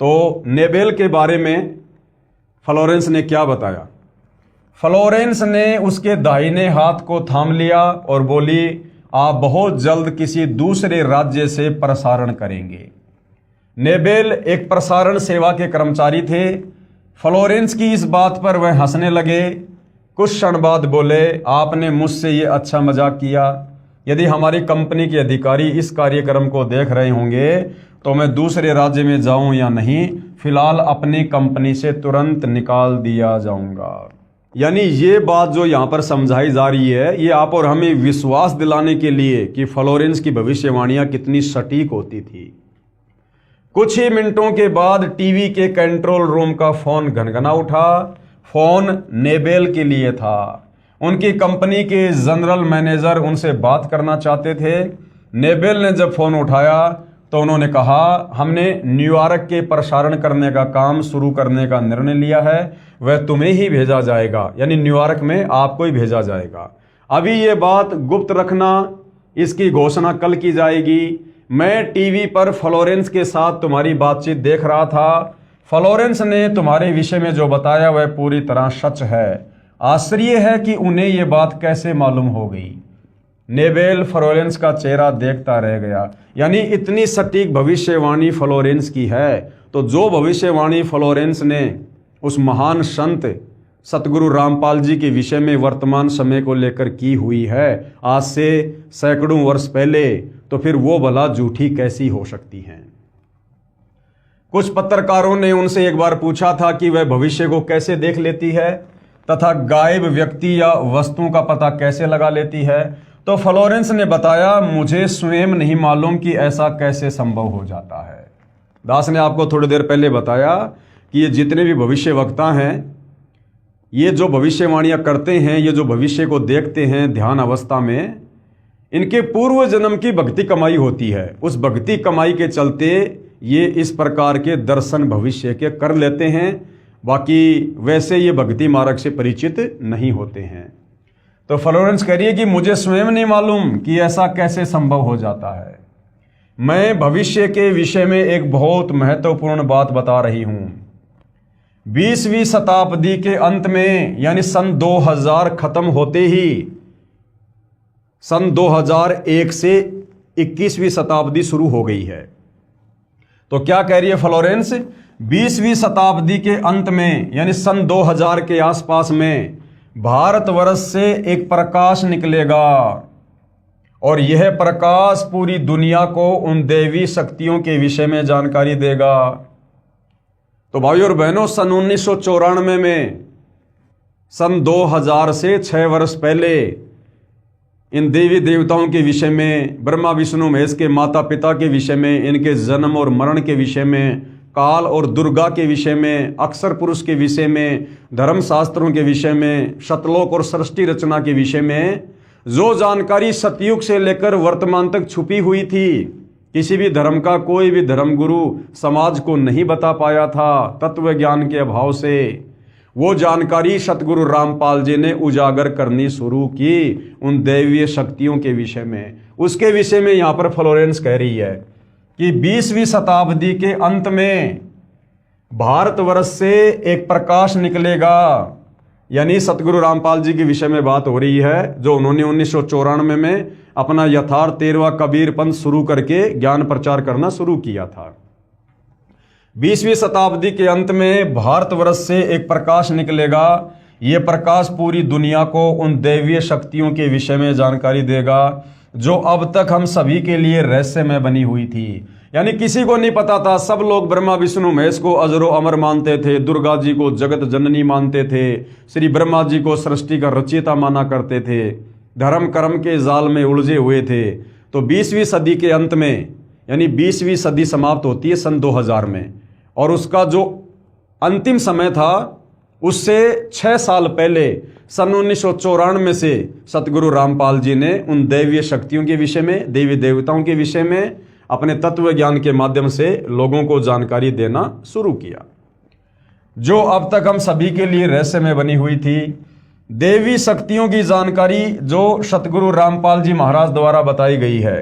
तो नेबेल के बारे में फ्लोरेंस ने क्या बताया? फ्लोरेंस ने उसके दाहिने हाथ को थाम लिया और बोली, आप बहुत जल्द किसी दूसरे राज्य से प्रसारण करेंगे। नेबेल एक प्रसारण सेवा के कर्मचारी थे। फ्लोरेंस की इस बात पर वह हंसने लगे। कुछ क्षण बाद बोले, आपने मुझसे ये अच्छा मजाक किया। यदि हमारी कंपनी के अधिकारी इस कार्यक्रम को देख रहे होंगे तो मैं दूसरे राज्य में जाऊं या नहीं, फिलहाल अपनी कंपनी से तुरंत निकाल दिया जाऊंगा। यानी ये बात जो यहाँ पर समझाई जा रही है, ये आप और हमें विश्वास दिलाने के लिए कि फ्लोरेंस की भविष्यवाणियां कितनी सटीक होती थी। कुछ ही मिनटों के बाद टीवी के कंट्रोल रूम का फोन घनघना उठा। फोन नेबेल के लिए था। उनकी कंपनी के जनरल मैनेजर उनसे बात करना चाहते थे। नेबेल ने जब फोन उठाया तो उन्होंने कहा, हमने न्यूयॉर्क के प्रसारण करने का काम शुरू करने का निर्णय लिया है, वह तुम्हें ही भेजा जाएगा, यानी न्यूयॉर्क में आपको ही भेजा जाएगा। अभी ये बात गुप्त रखना, इसकी घोषणा कल की जाएगी। मैं टीवी पर फ्लोरेंस के साथ तुम्हारी बातचीत देख रहा था। फ्लोरेंस ने तुम्हारे विषय में जो बताया वह पूरी तरह सच है। आश्चर्य है कि उन्हें यह बात कैसे मालूम हो गई। नेबेल फ्लोरेंस का चेहरा देखता रह गया। यानी इतनी सटीक भविष्यवाणी फ्लोरेंस की है, तो जो भविष्यवाणी फ्लोरेंस ने उस महान संत सतगुरु रामपाल जी के विषय में वर्तमान समय को लेकर की हुई है आज से सैकड़ों वर्ष पहले, तो फिर वो भला झूठी कैसी हो सकती हैं। कुछ पत्रकारों ने उनसे एक बार पूछा था कि वह भविष्य को कैसे देख लेती है तथा गायब व्यक्ति या वस्तुओं का पता कैसे लगा लेती है। तो फ्लोरेंस ने बताया, मुझे स्वयं नहीं मालूम कि ऐसा कैसे संभव हो जाता है। दास ने आपको थोड़ी देर पहले बताया कि ये जितने भी भविष्य वक्ता हैं, ये जो भविष्यवाणियां करते हैं, ये जो भविष्य को देखते हैं ध्यान अवस्था में, इनके पूर्व जन्म की भक्ति कमाई होती है। उस भक्ति कमाई के चलते ये इस प्रकार के दर्शन भविष्य के कर लेते हैं। बाकी वैसे ये भक्ति मार्ग से परिचित नहीं होते हैं। तो फ्लोरेंस कह रही है कि मुझे स्वयं नहीं मालूम कि ऐसा कैसे संभव हो जाता है। मैं भविष्य के विषय में एक बहुत महत्वपूर्ण बात बता रही हूं। 20वीं शताब्दी के अंत में, यानी सन 2000 खत्म होते ही, सन 2001 से 21वीं शताब्दी शुरू हो गई है। तो क्या कह रही है फ्लोरेंस? 20वीं शताब्दी के अंत में, यानी सन 2000 के आसपास में, भारतवर्ष से एक प्रकाश निकलेगा और यह प्रकाश पूरी दुनिया को उन दैवी शक्तियों के विषय में जानकारी देगा। तो भाइयों और बहनों, सन 1994 में, सन 2000 से 6 वर्ष पहले इन देवी देवताओं के विषय में, ब्रह्मा विष्णु महेश के माता पिता के विषय में, इनके जन्म और मरण के विषय में, काल और दुर्गा के विषय में, अक्षर पुरुष के विषय में, धर्मशास्त्रों के विषय में, शतलोक और सृष्टि रचना के विषय में जो जानकारी सतयुग से लेकर वर्तमान तक छुपी हुई थी, किसी भी धर्म का कोई भी धर्मगुरु समाज को नहीं बता पाया था तत्व ज्ञान के अभाव से, वो जानकारी सतगुरु रामपाल जी ने उजागर करनी शुरू की उन दैवीय शक्तियों के विषय में। उसके विषय में यहाँ पर फ्लोरेंस कह रही है कि 20वीं शताब्दी के अंत में भारतवर्ष से एक प्रकाश निकलेगा, यानी सतगुरु रामपाल जी के विषय में बात हो रही है, जो उन्होंने 1994 में अपना यथार्थ 13वां कबीर पंथ शुरू करके ज्ञान प्रचार करना शुरू किया था। 20वीं शताब्दी के अंत में भारतवर्ष से एक प्रकाश निकलेगा। ये प्रकाश पूरी दुनिया को उन दैवीय शक्तियों के विषय में जानकारी देगा जो अब तक हम सभी के लिए रहस्यमय बनी हुई थी। यानी किसी को नहीं पता था। सब लोग ब्रह्मा विष्णु महेश को अजरो अमर मानते थे, दुर्गा जी को जगत जननी मानते थे, श्री ब्रह्मा जी को सृष्टि का रचयिता माना करते थे, धर्म कर्म के जाल में उलझे हुए थे। तो 20वीं सदी के अंत में, यानी 20वीं सदी समाप्त होती है सन 2000 में, और उसका जो अंतिम समय था उससे 6 साल पहले सन 1994 से सतगुरु रामपाल जी ने उन दैवीय शक्तियों के विषय में, देवी देवताओं के विषय में अपने तत्व ज्ञान के माध्यम से लोगों को जानकारी देना शुरू किया, जो अब तक हम सभी के लिए रहस्य में बनी हुई थी। देवी शक्तियों की जानकारी जो सतगुरु रामपाल जी महाराज द्वारा बताई गई है,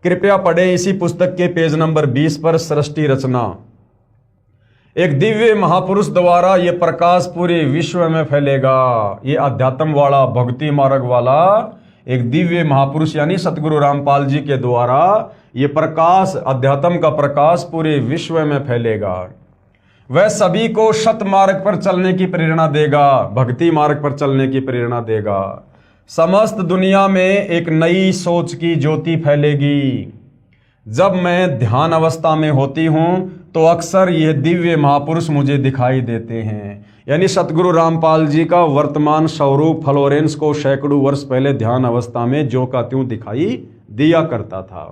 कृपया पढ़ें इसी पुस्तक के पेज नंबर 20 पर सृष्टि रचना। एक दिव्य महापुरुष द्वारा यह प्रकाश पूरे विश्व में फैलेगा। ये अध्यात्म वाला, भक्ति मार्ग वाला एक दिव्य महापुरुष यानी सतगुरु रामपाल जी के द्वारा ये प्रकाश, अध्यात्म का प्रकाश पूरे विश्व में फैलेगा। वह सभी को सत मार्ग पर चलने की प्रेरणा देगा, भक्ति मार्ग पर चलने की प्रेरणा देगा। समस्त दुनिया में एक नई सोच की ज्योति फैलेगी। जब मैं ध्यान अवस्था में होती हूं तो अक्सर यह दिव्य महापुरुष मुझे दिखाई देते हैं। यानी सतगुरु रामपाल जी का वर्तमान स्वरूप फ्लोरेंस को सैकड़ों वर्ष पहले ध्यान अवस्था में ज्यों का त्यों दिखाई दिया करता था।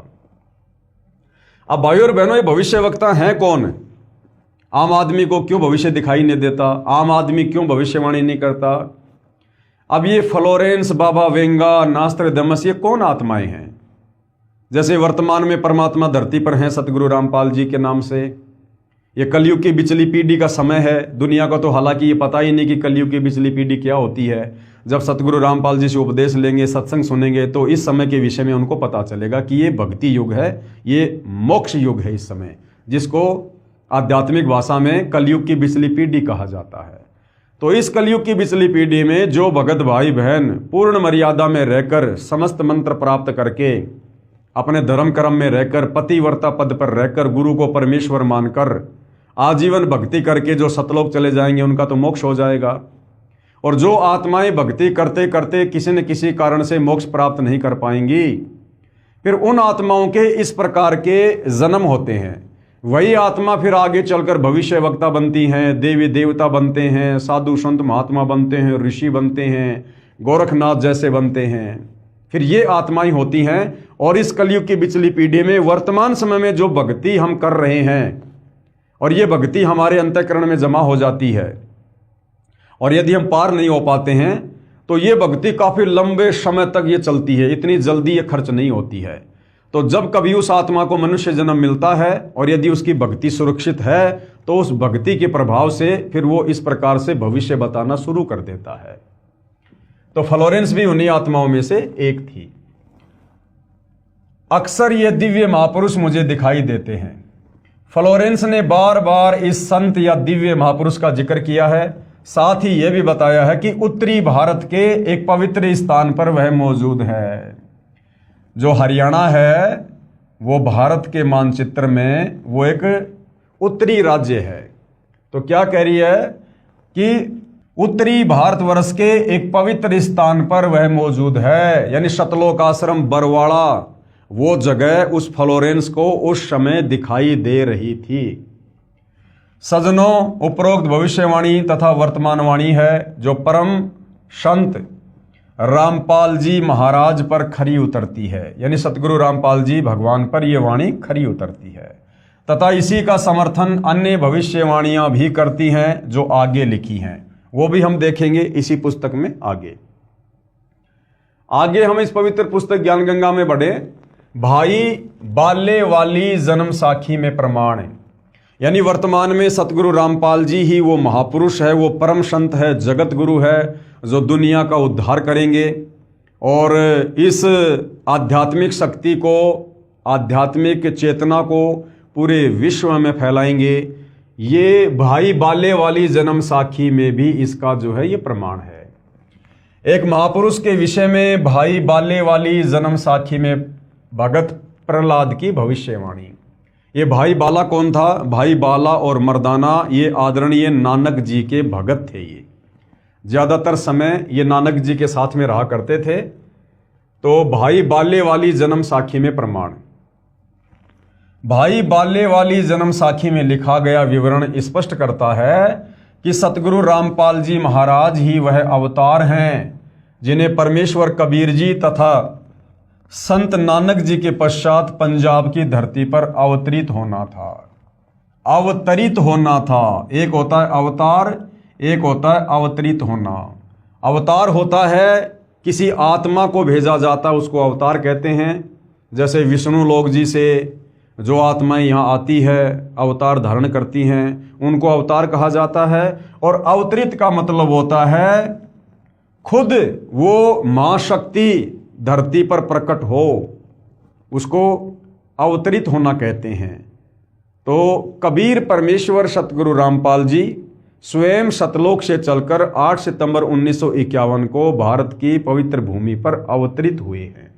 अब भाइयों और बहनों, ये भविष्य वक्ता हैं कौन? आम आदमी को क्यों भविष्य दिखाई नहीं देता? आम आदमी क्यों भविष्यवाणी नहीं करता? अब ये फ्लोरेंस, बाबा वेंगा, नास्ट्राडामस, ये कौन आत्माएं हैं? जैसे वर्तमान में परमात्मा धरती पर हैं सतगुरु रामपाल जी के नाम से। ये कलयुग की बिचली पीढ़ी का समय है। दुनिया को तो हालांकि ये पता ही नहीं कि कलयुग की बिचली पीढ़ी क्या होती है। जब सतगुरु रामपाल जी से उपदेश लेंगे, सत्संग सुनेंगे, तो इस समय के विषय में उनको पता चलेगा कि ये भक्ति युग है, ये मोक्ष युग है इस समय, जिसको आध्यात्मिक भाषा में कलयुग की बिचली पीढ़ी कहा जाता है। तो इस कलयुग की बिचली पीढ़ी में जो भगत भाई बहन पूर्ण मर्यादा में रहकर, समस्त मंत्र प्राप्त करके, अपने धर्म कर्म में रहकर, पतिव्रता पद पर रहकर, गुरु को परमेश्वर मानकर आजीवन भक्ति करके जो सतलोक चले जाएंगे, उनका तो मोक्ष हो जाएगा। और जो आत्माएं भक्ति करते करते किसी न किसी कारण से मोक्ष प्राप्त नहीं कर पाएंगी, फिर उन आत्माओं के इस प्रकार के जन्म होते हैं। वही आत्मा फिर आगे चलकर भविष्य वक्ता बनती हैं, देवी देवता बनते हैं, साधु संत महात्मा बनते हैं, ऋषि बनते हैं, गोरखनाथ जैसे बनते हैं। फिर ये आत्माएं होती हैं। और इस कलयुग की बिचली पीढ़ी में वर्तमान समय में जो भक्ति हम कर रहे हैं, और ये भक्ति हमारे अंतःकरण में जमा हो जाती है, और यदि हम पार नहीं हो पाते हैं तो ये भक्ति काफी लंबे समय तक ये चलती है, इतनी जल्दी ये खर्च नहीं होती है। तो जब कभी उस आत्मा को मनुष्य जन्म मिलता है और यदि उसकी भक्ति सुरक्षित है, तो उस भक्ति के प्रभाव से फिर वो इस प्रकार से भविष्य बताना शुरू कर देता है। तो फ्लोरेंस भी उन्हीं आत्माओं में से एक थी। अक्सर ये दिव्य महापुरुष मुझे दिखाई देते हैं। फ्लोरेंस ने बार बार इस संत या दिव्य महापुरुष का जिक्र किया है। साथ ही यह भी बताया है कि उत्तरी भारत के एक पवित्र स्थान पर वह मौजूद है। जो हरियाणा है वो भारत के मानचित्र में वो एक उत्तरी राज्य है। तो क्या कह रही है कि उत्तरी भारतवर्ष के एक पवित्र स्थान पर वह मौजूद है, यानी सतलोक आश्रम बरवाड़ा, वो जगह उस फ्लोरेंस को उस समय दिखाई दे रही थी। सज्जनों, उपरोक्त भविष्यवाणी तथा वर्तमानवाणी है जो परम संत रामपाल जी महाराज पर खरी उतरती है, यानी सतगुरु रामपाल जी भगवान पर यह वाणी खरी उतरती है, तथा इसी का समर्थन अन्य भविष्यवाणियां भी करती हैं जो आगे लिखी हैं। वो भी हम देखेंगे इसी पुस्तक में। आगे हम इस पवित्र पुस्तक ज्ञान गंगा में बढ़े। भाई बाले वाली जन्म साखी में प्रमाण, यानी वर्तमान में सतगुरु रामपाल जी ही वो महापुरुष है, वो परम संत है, जगत गुरु है, जो दुनिया का उद्धार करेंगे और इस आध्यात्मिक शक्ति को, आध्यात्मिक चेतना को पूरे विश्व में फैलाएंगे। ये भाई बाले वाली जन्म साखी में भी इसका जो है ये प्रमाण है। एक महापुरुष के विषय में भाई बाले वाली जन्म साखी में भगत प्रहलाद की भविष्यवाणी। ये भाई बाला कौन था? भाई बाला और मर्दाना ये आदरणीय नानक जी के भगत थे। ये ज़्यादातर समय ये नानक जी के साथ में रहा करते थे। तो भाई बाले वाली जन्म साखी में प्रमाण। भाई बाले वाली जन्म साखी में लिखा गया विवरण स्पष्ट करता है कि सतगुरु रामपाल जी महाराज ही वह अवतार हैं जिन्हें परमेश्वर कबीर जी तथा संत नानक जी के पश्चात पंजाब की धरती पर अवतरित होना था। अवतरित होना था। एक होता है अवतार, एक होता है अवतरित होना। अवतार होता है किसी आत्मा को भेजा जाता, उसको अवतार कहते हैं। जैसे विष्णु लोक जी से जो आत्माएं यहाँ आती है, अवतार धारण करती हैं, उनको अवतार कहा जाता है। और अवतरित का मतलब होता है खुद वो मां शक्ति धरती पर प्रकट हो, उसको अवतरित होना कहते हैं। तो कबीर परमेश्वर सतगुरु रामपाल जी स्वयं सतलोक से चलकर 8 सितंबर 1951 को भारत की पवित्र भूमि पर अवतरित हुए हैं।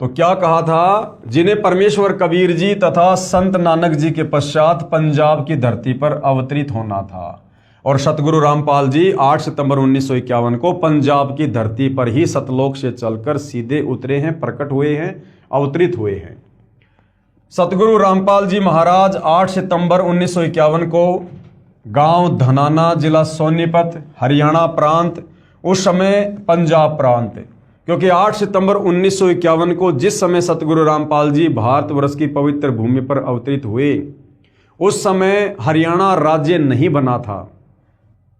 तो क्या कहा था? जिन्हें परमेश्वर कबीर जी तथा संत नानक जी के पश्चात पंजाब की धरती पर अवतरित होना था। और सतगुरु रामपाल जी 8 सितंबर 1951 को पंजाब की धरती पर ही सतलोक से चलकर सीधे उतरे हैं, प्रकट हुए हैं, अवतरित हुए हैं। सतगुरु रामपाल जी महाराज 8 सितंबर 1951 को गांव धनाना, जिला सोनीपत, हरियाणा प्रांत, उस समय पंजाब प्रांत, क्योंकि 8 सितंबर 1951 को जिस समय सतगुरु रामपाल जी भारतवर्ष की पवित्र भूमि पर अवतरित हुए, उस समय हरियाणा राज्य नहीं बना था।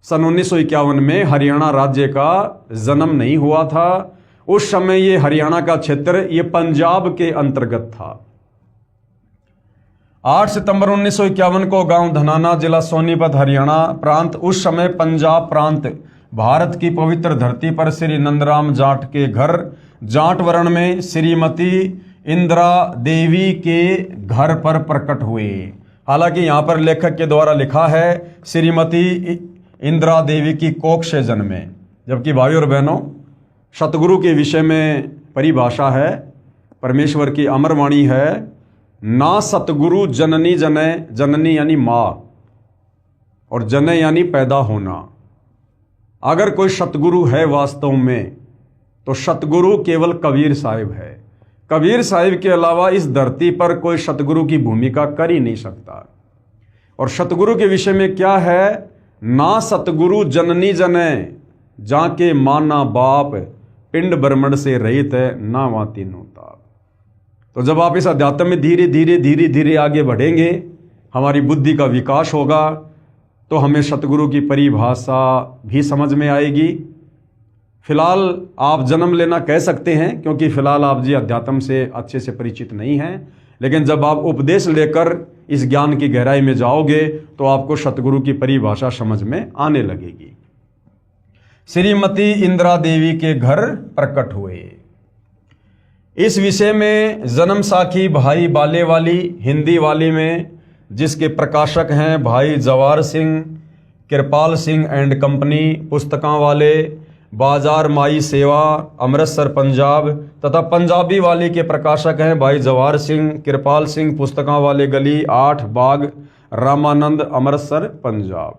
सन 1951 में हरियाणा राज्य का जन्म नहीं हुआ था। उस समय ये हरियाणा का क्षेत्र ये पंजाब के अंतर्गत था। 8 सितंबर 1951 को गांव धनाना, जिला सोनीपत, हरियाणा प्रांत, उस समय पंजाब प्रांत, भारत की पवित्र धरती पर श्री नंदराम जाट के घर जाट वर्ण में श्रीमती इंदिरा देवी के घर पर प्रकट हुए। हालांकि यहाँ पर लेखक के द्वारा लिखा है श्रीमती इंदिरा देवी की कोख से जन्मे, जबकि भाई और बहनों सतगुरु के विषय में परिभाषा है, परमेश्वर की अमरवाणी है, ना सतगुरु जननी जने, जननी यानी माँ और जने यानी पैदा होना। अगर कोई सतगुरु है वास्तव में तो सतगुरु केवल कबीर साहिब है। कबीर साहिब के अलावा इस धरती पर कोई सतगुरु की भूमिका कर ही नहीं सकता। और सतगुरु के विषय में क्या है? ना सतगुरु जननी जने, जाके माना बाप, पिंड ब्रह्मंड से रहित है, ना वहाँ तीनों ताप। तो जब आप इस अध्यात्म में धीरे धीरे धीरे धीरे आगे बढ़ेंगे, हमारी बुद्धि का विकास होगा, तो हमें सतगुरु की परिभाषा भी समझ में आएगी। फिलहाल आप जन्म लेना कह सकते हैं, क्योंकि फिलहाल आप जी अध्यात्म से अच्छे से परिचित नहीं हैं। लेकिन जब आप उपदेश लेकर इस ज्ञान की गहराई में जाओगे तो आपको सतगुरु की परिभाषा समझ में आने लगेगी। श्रीमती इंदिरा देवी के घर प्रकट हुए। इस विषय में जन्म साखी भाई बाले वाली हिंदी वाली में, जिसके प्रकाशक हैं भाई जवार सिंह, कृपाल सिंह एंड कंपनी पुस्तकां वाले, बाजार माई सेवा, अमृतसर पंजाब, तथा पंजाबी वाली के प्रकाशक हैं भाई जवार सिंह, कृपाल सिंह, पुस्तकां वाले गली 8 बाग, रामानंद, अमृतसर पंजाब।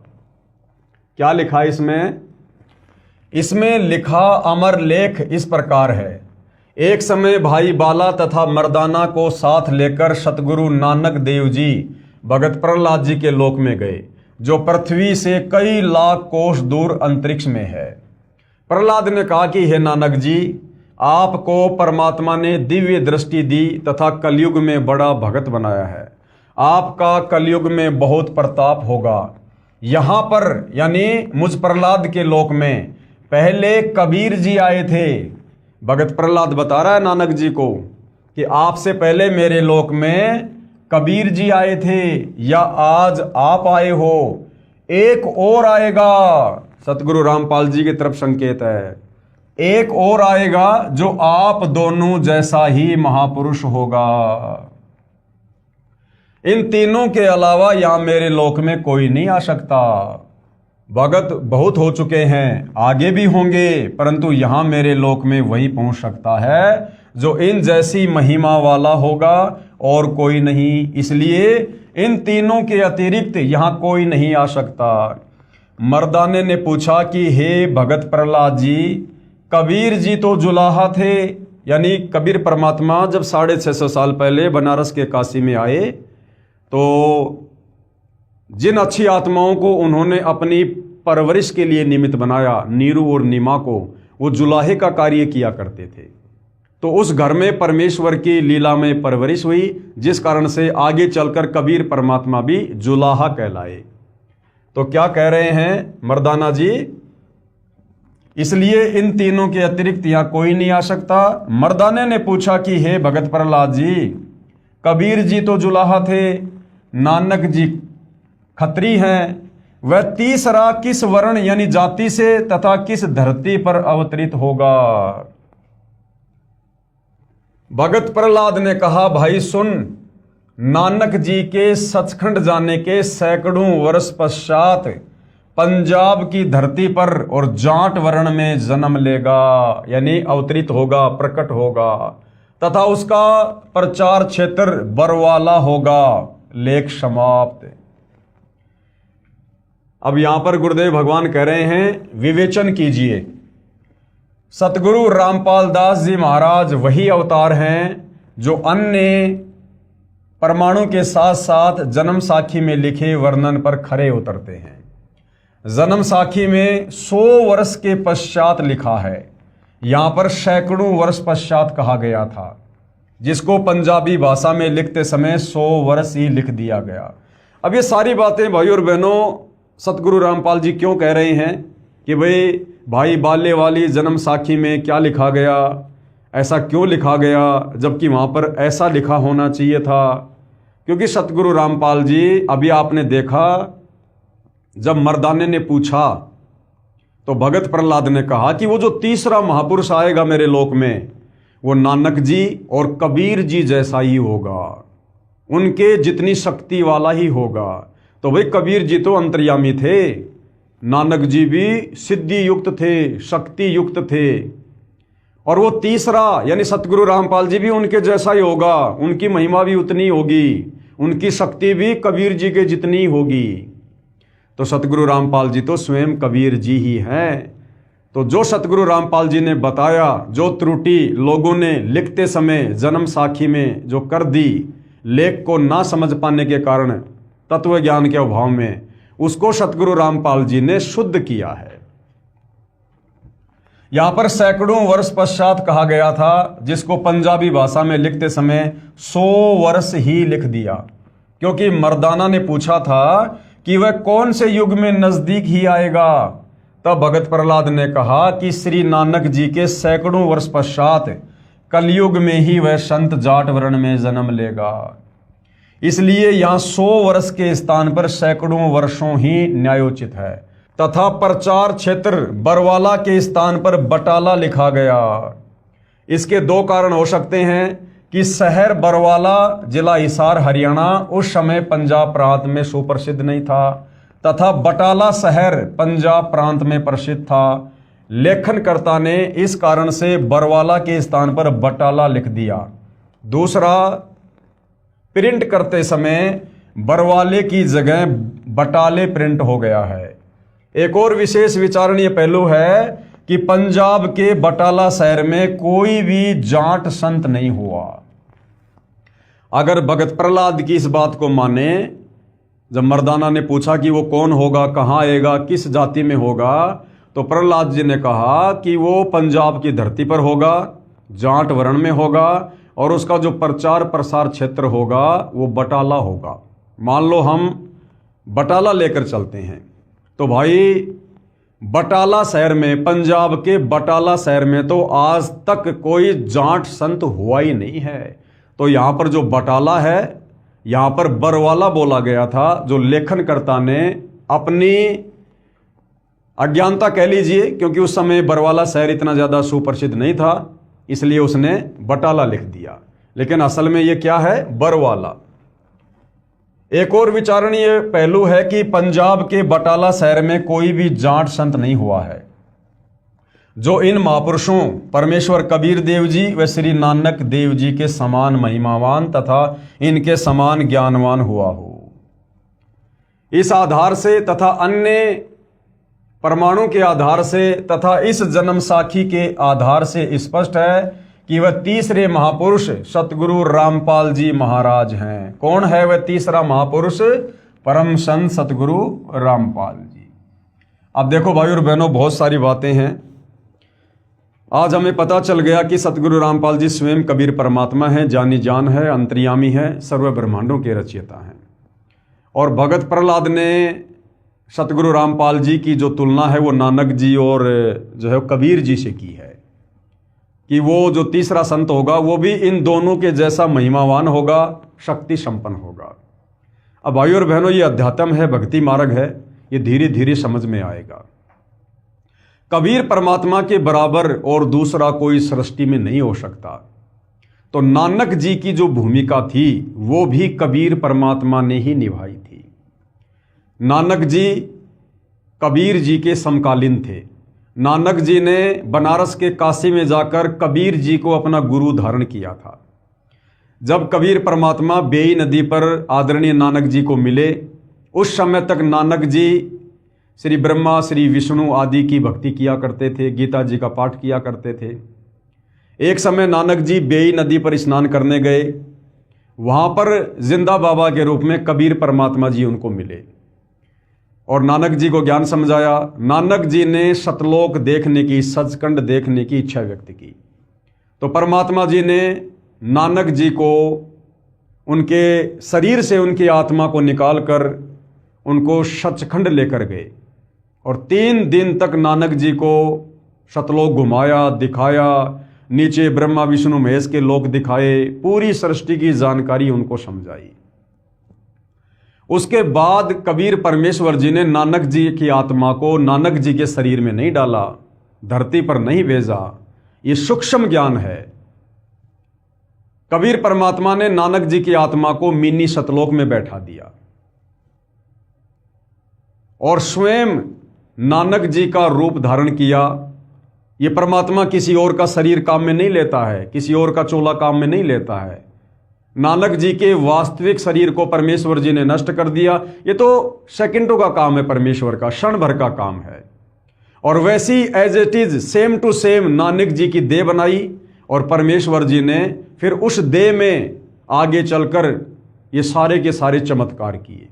क्या लिखा इसमें? इसमें लिखा अमर लेख इस प्रकार है। एक समय भाई बाला तथा मर्दाना को साथ लेकर सतगुरु नानक देव जी भगत प्रहलाद जी के लोक में गए, जो पृथ्वी से कई लाख कोस दूर अंतरिक्ष में है। प्रहलाद ने कहा कि हे नानक जी, आपको परमात्मा ने दिव्य दृष्टि दी तथा कलयुग में बड़ा भगत बनाया है। आपका कलयुग में बहुत प्रताप होगा। यहाँ पर यानी मुझ प्रहलाद के लोक में पहले कबीर जी आए थे। भगत प्रहलाद बता रहा है नानक जी को कि आपसे पहले मेरे लोक में कबीर जी आए थे, या आज आप आए हो, एक और आएगा। सतगुरु रामपाल जी की तरफ संकेत है, एक और आएगा जो आप दोनों जैसा ही महापुरुष होगा। इन तीनों के अलावा यहाँ मेरे लोक में कोई नहीं आ सकता। भगत बहुत हो चुके हैं, आगे भी होंगे, परंतु यहाँ मेरे लोक में वही पहुंच सकता है जो इन जैसी महिमा वाला होगा, और कोई नहीं। इसलिए इन तीनों के अतिरिक्त यहाँ कोई नहीं आ सकता। मर्दाने ने पूछा कि हे भगत प्रहलाद जी, कबीर जी तो जुलाहा थे, यानी कबीर परमात्मा जब 650 साल पहले बनारस के काशी में आए तो जिन अच्छी आत्माओं को उन्होंने अपनी परवरिश के लिए निमित्त बनाया, नीरू और नीमा को, वो जुलाहे का कार्य किया करते थे। तो उस घर में परमेश्वर की लीला में परवरिश हुई, जिस कारण से आगे चलकर कबीर परमात्मा भी जुलाहा कहलाए। तो क्या कह रहे हैं मर्दाना जी, इसलिए इन तीनों के अतिरिक्त यहां कोई नहीं आ सकता। मर्दाने ने पूछा कि हे भगत प्रहलाद जी, कबीर जी तो जुलाहा थे, नानक जी खत्री हैं, वह तीसरा किस वर्ण यानी जाति से तथा किस धरती पर अवतरित होगा? भगत प्रहलाद ने कहा, भाई सुन, नानक जी के सचखंड जाने के सैकड़ों वर्ष पश्चात पंजाब की धरती पर और जाट वर्ण में जन्म लेगा, यानी अवतरित होगा, प्रकट होगा, तथा उसका प्रचार क्षेत्र बरवाला होगा। लेख समाप्त। अब यहां पर गुरुदेव भगवान कह रहे हैं, विवेचन कीजिए। सतगुरु रामपाल दास जी महाराज वही अवतार हैं जो अन्य परमाणु के साथ साथ जन्म साखी में लिखे वर्णन पर खरे उतरते हैं। जन्म साखी में 100 वर्ष के पश्चात लिखा है, यहां पर सैकड़ों वर्ष पश्चात कहा गया था, जिसको पंजाबी भाषा में लिखते समय 100 वर्ष ही लिख दिया गया। अब ये सारी बातें भाई और बहनों सतगुरु रामपाल जी क्यों कह रहे हैं कि भाई बाल्य वाली जन्म साखी में क्या लिखा गया, ऐसा क्यों लिखा गया, जबकि वहाँ पर ऐसा लिखा होना चाहिए था? क्योंकि सतगुरु रामपाल जी, अभी आपने देखा जब मर्दाने ने पूछा तो भगत प्रहलाद ने कहा कि वो जो तीसरा महापुरुष आएगा मेरे लोक में, वो नानक जी और कबीर जी जैसा ही होगा, उनके जितनी शक्ति वाला ही होगा। तो भाई कबीर जी तो अंतर्यामी थे, नानक जी भी सिद्धि युक्त थे, शक्ति युक्त थे, और वो तीसरा यानी सतगुरु रामपाल जी भी उनके जैसा ही होगा, उनकी महिमा भी उतनी होगी, उनकी शक्ति भी कबीर जी के जितनी होगी। तो सतगुरु रामपाल जी तो स्वयं कबीर जी ही हैं। तो जो सतगुरु रामपाल जी ने बताया, जो त्रुटि लोगों ने लिखते समय जन्म साखी में जो कर दी, लेख को ना समझ पाने के कारण, तत्व ज्ञान के अभाव में, उसको सतगुरु रामपाल जी ने शुद्ध किया है। यहां पर सैकड़ों वर्ष पश्चात कहा गया था, जिसको पंजाबी भाषा में लिखते समय 100 वर्ष ही लिख दिया, क्योंकि मर्दाना ने पूछा था कि वह कौन से युग में नजदीक ही आएगा। तब भगत प्रहलाद ने कहा कि श्री नानक जी के सैकड़ों वर्ष पश्चात कलयुग में ही वह संत जाट वर्ण में जन्म लेगा। इसलिए यहाँ 100 वर्ष के स्थान पर सैकड़ों वर्षों ही न्यायोचित है, तथा प्रचार क्षेत्र बरवाला के स्थान पर बटाला लिखा गया। इसके 2 कारण हो सकते हैं कि शहर बरवाला, जिला हिसार, हरियाणा उस समय पंजाब प्रांत में सुप्रसिद्ध नहीं था, तथा बटाला शहर पंजाब प्रांत में प्रसिद्ध था। लेखनकर्ता ने इस कारण से बरवाला के स्थान पर बटाला लिख दिया। दूसरा, प्रिंट करते समय बरवाले की जगह बटाले प्रिंट हो गया है। एक और विशेष विचारणीय पहलू है कि पंजाब के बटाला शहर में कोई भी जाट संत नहीं हुआ। अगर भगत प्रहलाद की इस बात को माने, जब मर्दाना ने पूछा कि वो कौन होगा, कहाँ आएगा, किस जाति में होगा, तो प्रहलाद जी ने कहा कि वो पंजाब की धरती पर होगा, जाट वर्ण में होगा, और उसका जो प्रचार प्रसार क्षेत्र होगा वो बटाला होगा। मान लो हम बटाला लेकर चलते हैं, तो भाई बटाला शहर में, पंजाब के बटाला शहर में तो आज तक कोई जाट संत हुआ ही नहीं है। तो यहाँ पर जो बटाला है, यहाँ पर बरवाला बोला गया था, जो लेखनकर्ता ने अपनी अज्ञानता कह लीजिए, क्योंकि उस समय बरवाला शहर इतना ज़्यादा सुप्रसिद्ध नहीं था, इसलिए उसने बटाला लिख दिया, लेकिन असल में ये क्या है, बरवाला। एक और विचारणीय पहलू है कि पंजाब के बटाला शहर में कोई भी जाट संत नहीं हुआ है जो इन महापुरुषों परमेश्वर कबीर देव जी व श्री नानक देव जी के समान महिमावान तथा इनके समान ज्ञानवान हुआ हो। इस आधार से तथा अन्य प्रमाणों के आधार से तथा इस जन्म साखी के आधार से स्पष्ट है कि वह तीसरे महापुरुष सतगुरु रामपाल जी महाराज हैं। कौन है वह तीसरा महापुरुष? परम संत सतगुरु रामपाल जी। अब देखो भाई और बहनों, बहुत सारी बातें हैं। आज हमें पता चल गया कि सतगुरु रामपाल जी स्वयं कबीर परमात्मा हैं, जानी जान है, अंतर्यामी है, सर्व ब्रह्मांडों के रचयिता हैं। और भगत प्रहलाद ने सतगुरु रामपाल जी की जो तुलना है वो नानक जी और जो है कबीर जी से की है कि वो जो तीसरा संत होगा वो भी इन दोनों के जैसा महिमावान होगा, शक्ति संपन्न होगा। अब भाइयों और बहनों, ये अध्यात्म है, भक्ति मार्ग है, ये धीरे धीरे समझ में आएगा। कबीर परमात्मा के बराबर और दूसरा कोई सृष्टि में नहीं हो सकता। तो नानक जी की जो भूमिका थी वो भी कबीर परमात्मा ने ही निभाई थी। नानक जी कबीर जी के समकालीन थे। नानक जी ने बनारस के काशी में जाकर कबीर जी को अपना गुरु धारण किया था। जब कबीर परमात्मा बेई नदी पर आदरणीय नानक जी को मिले, उस समय तक नानक जी श्री ब्रह्मा, श्री विष्णु आदि की भक्ति किया करते थे, गीता जी का पाठ किया करते थे। एक समय नानक जी बेई नदी पर स्नान करने गए। वहाँ पर जिंदा बाबा के रूप में कबीर परमात्मा जी उनको मिले और नानक जी को ज्ञान समझाया। नानक जी ने सतलोक देखने की, सचखंड देखने की इच्छा व्यक्त की। तो परमात्मा जी ने नानक जी को उनके शरीर से उनकी आत्मा को निकालकर उनको सचखंड लेकर गए और 3 दिन तक नानक जी को सतलोक घुमाया, दिखाया, नीचे ब्रह्मा विष्णु महेश के लोक दिखाए, पूरी सृष्टि की जानकारी उनको समझाई। उसके बाद कबीर परमेश्वर जी ने नानक जी की आत्मा को नानक जी के शरीर में नहीं डाला, धरती पर नहीं भेजा। ये सूक्ष्म ज्ञान है। कबीर परमात्मा ने नानक जी की आत्मा को मिनी सतलोक में बैठा दिया और स्वयं नानक जी का रूप धारण किया। ये परमात्मा किसी और का शरीर काम में नहीं लेता है, किसी और का चोला काम में नहीं लेता है। नानक जी के वास्तविक शरीर को परमेश्वर जी ने नष्ट कर दिया। ये तो सेकंडों का काम है, परमेश्वर का क्षण भर का काम है। और वैसी as it is same to same Nanak ji की देह बनाई और परमेश्वर जी ने फिर उस देह में आगे चलकर ये सारे के सारे चमत्कार किए।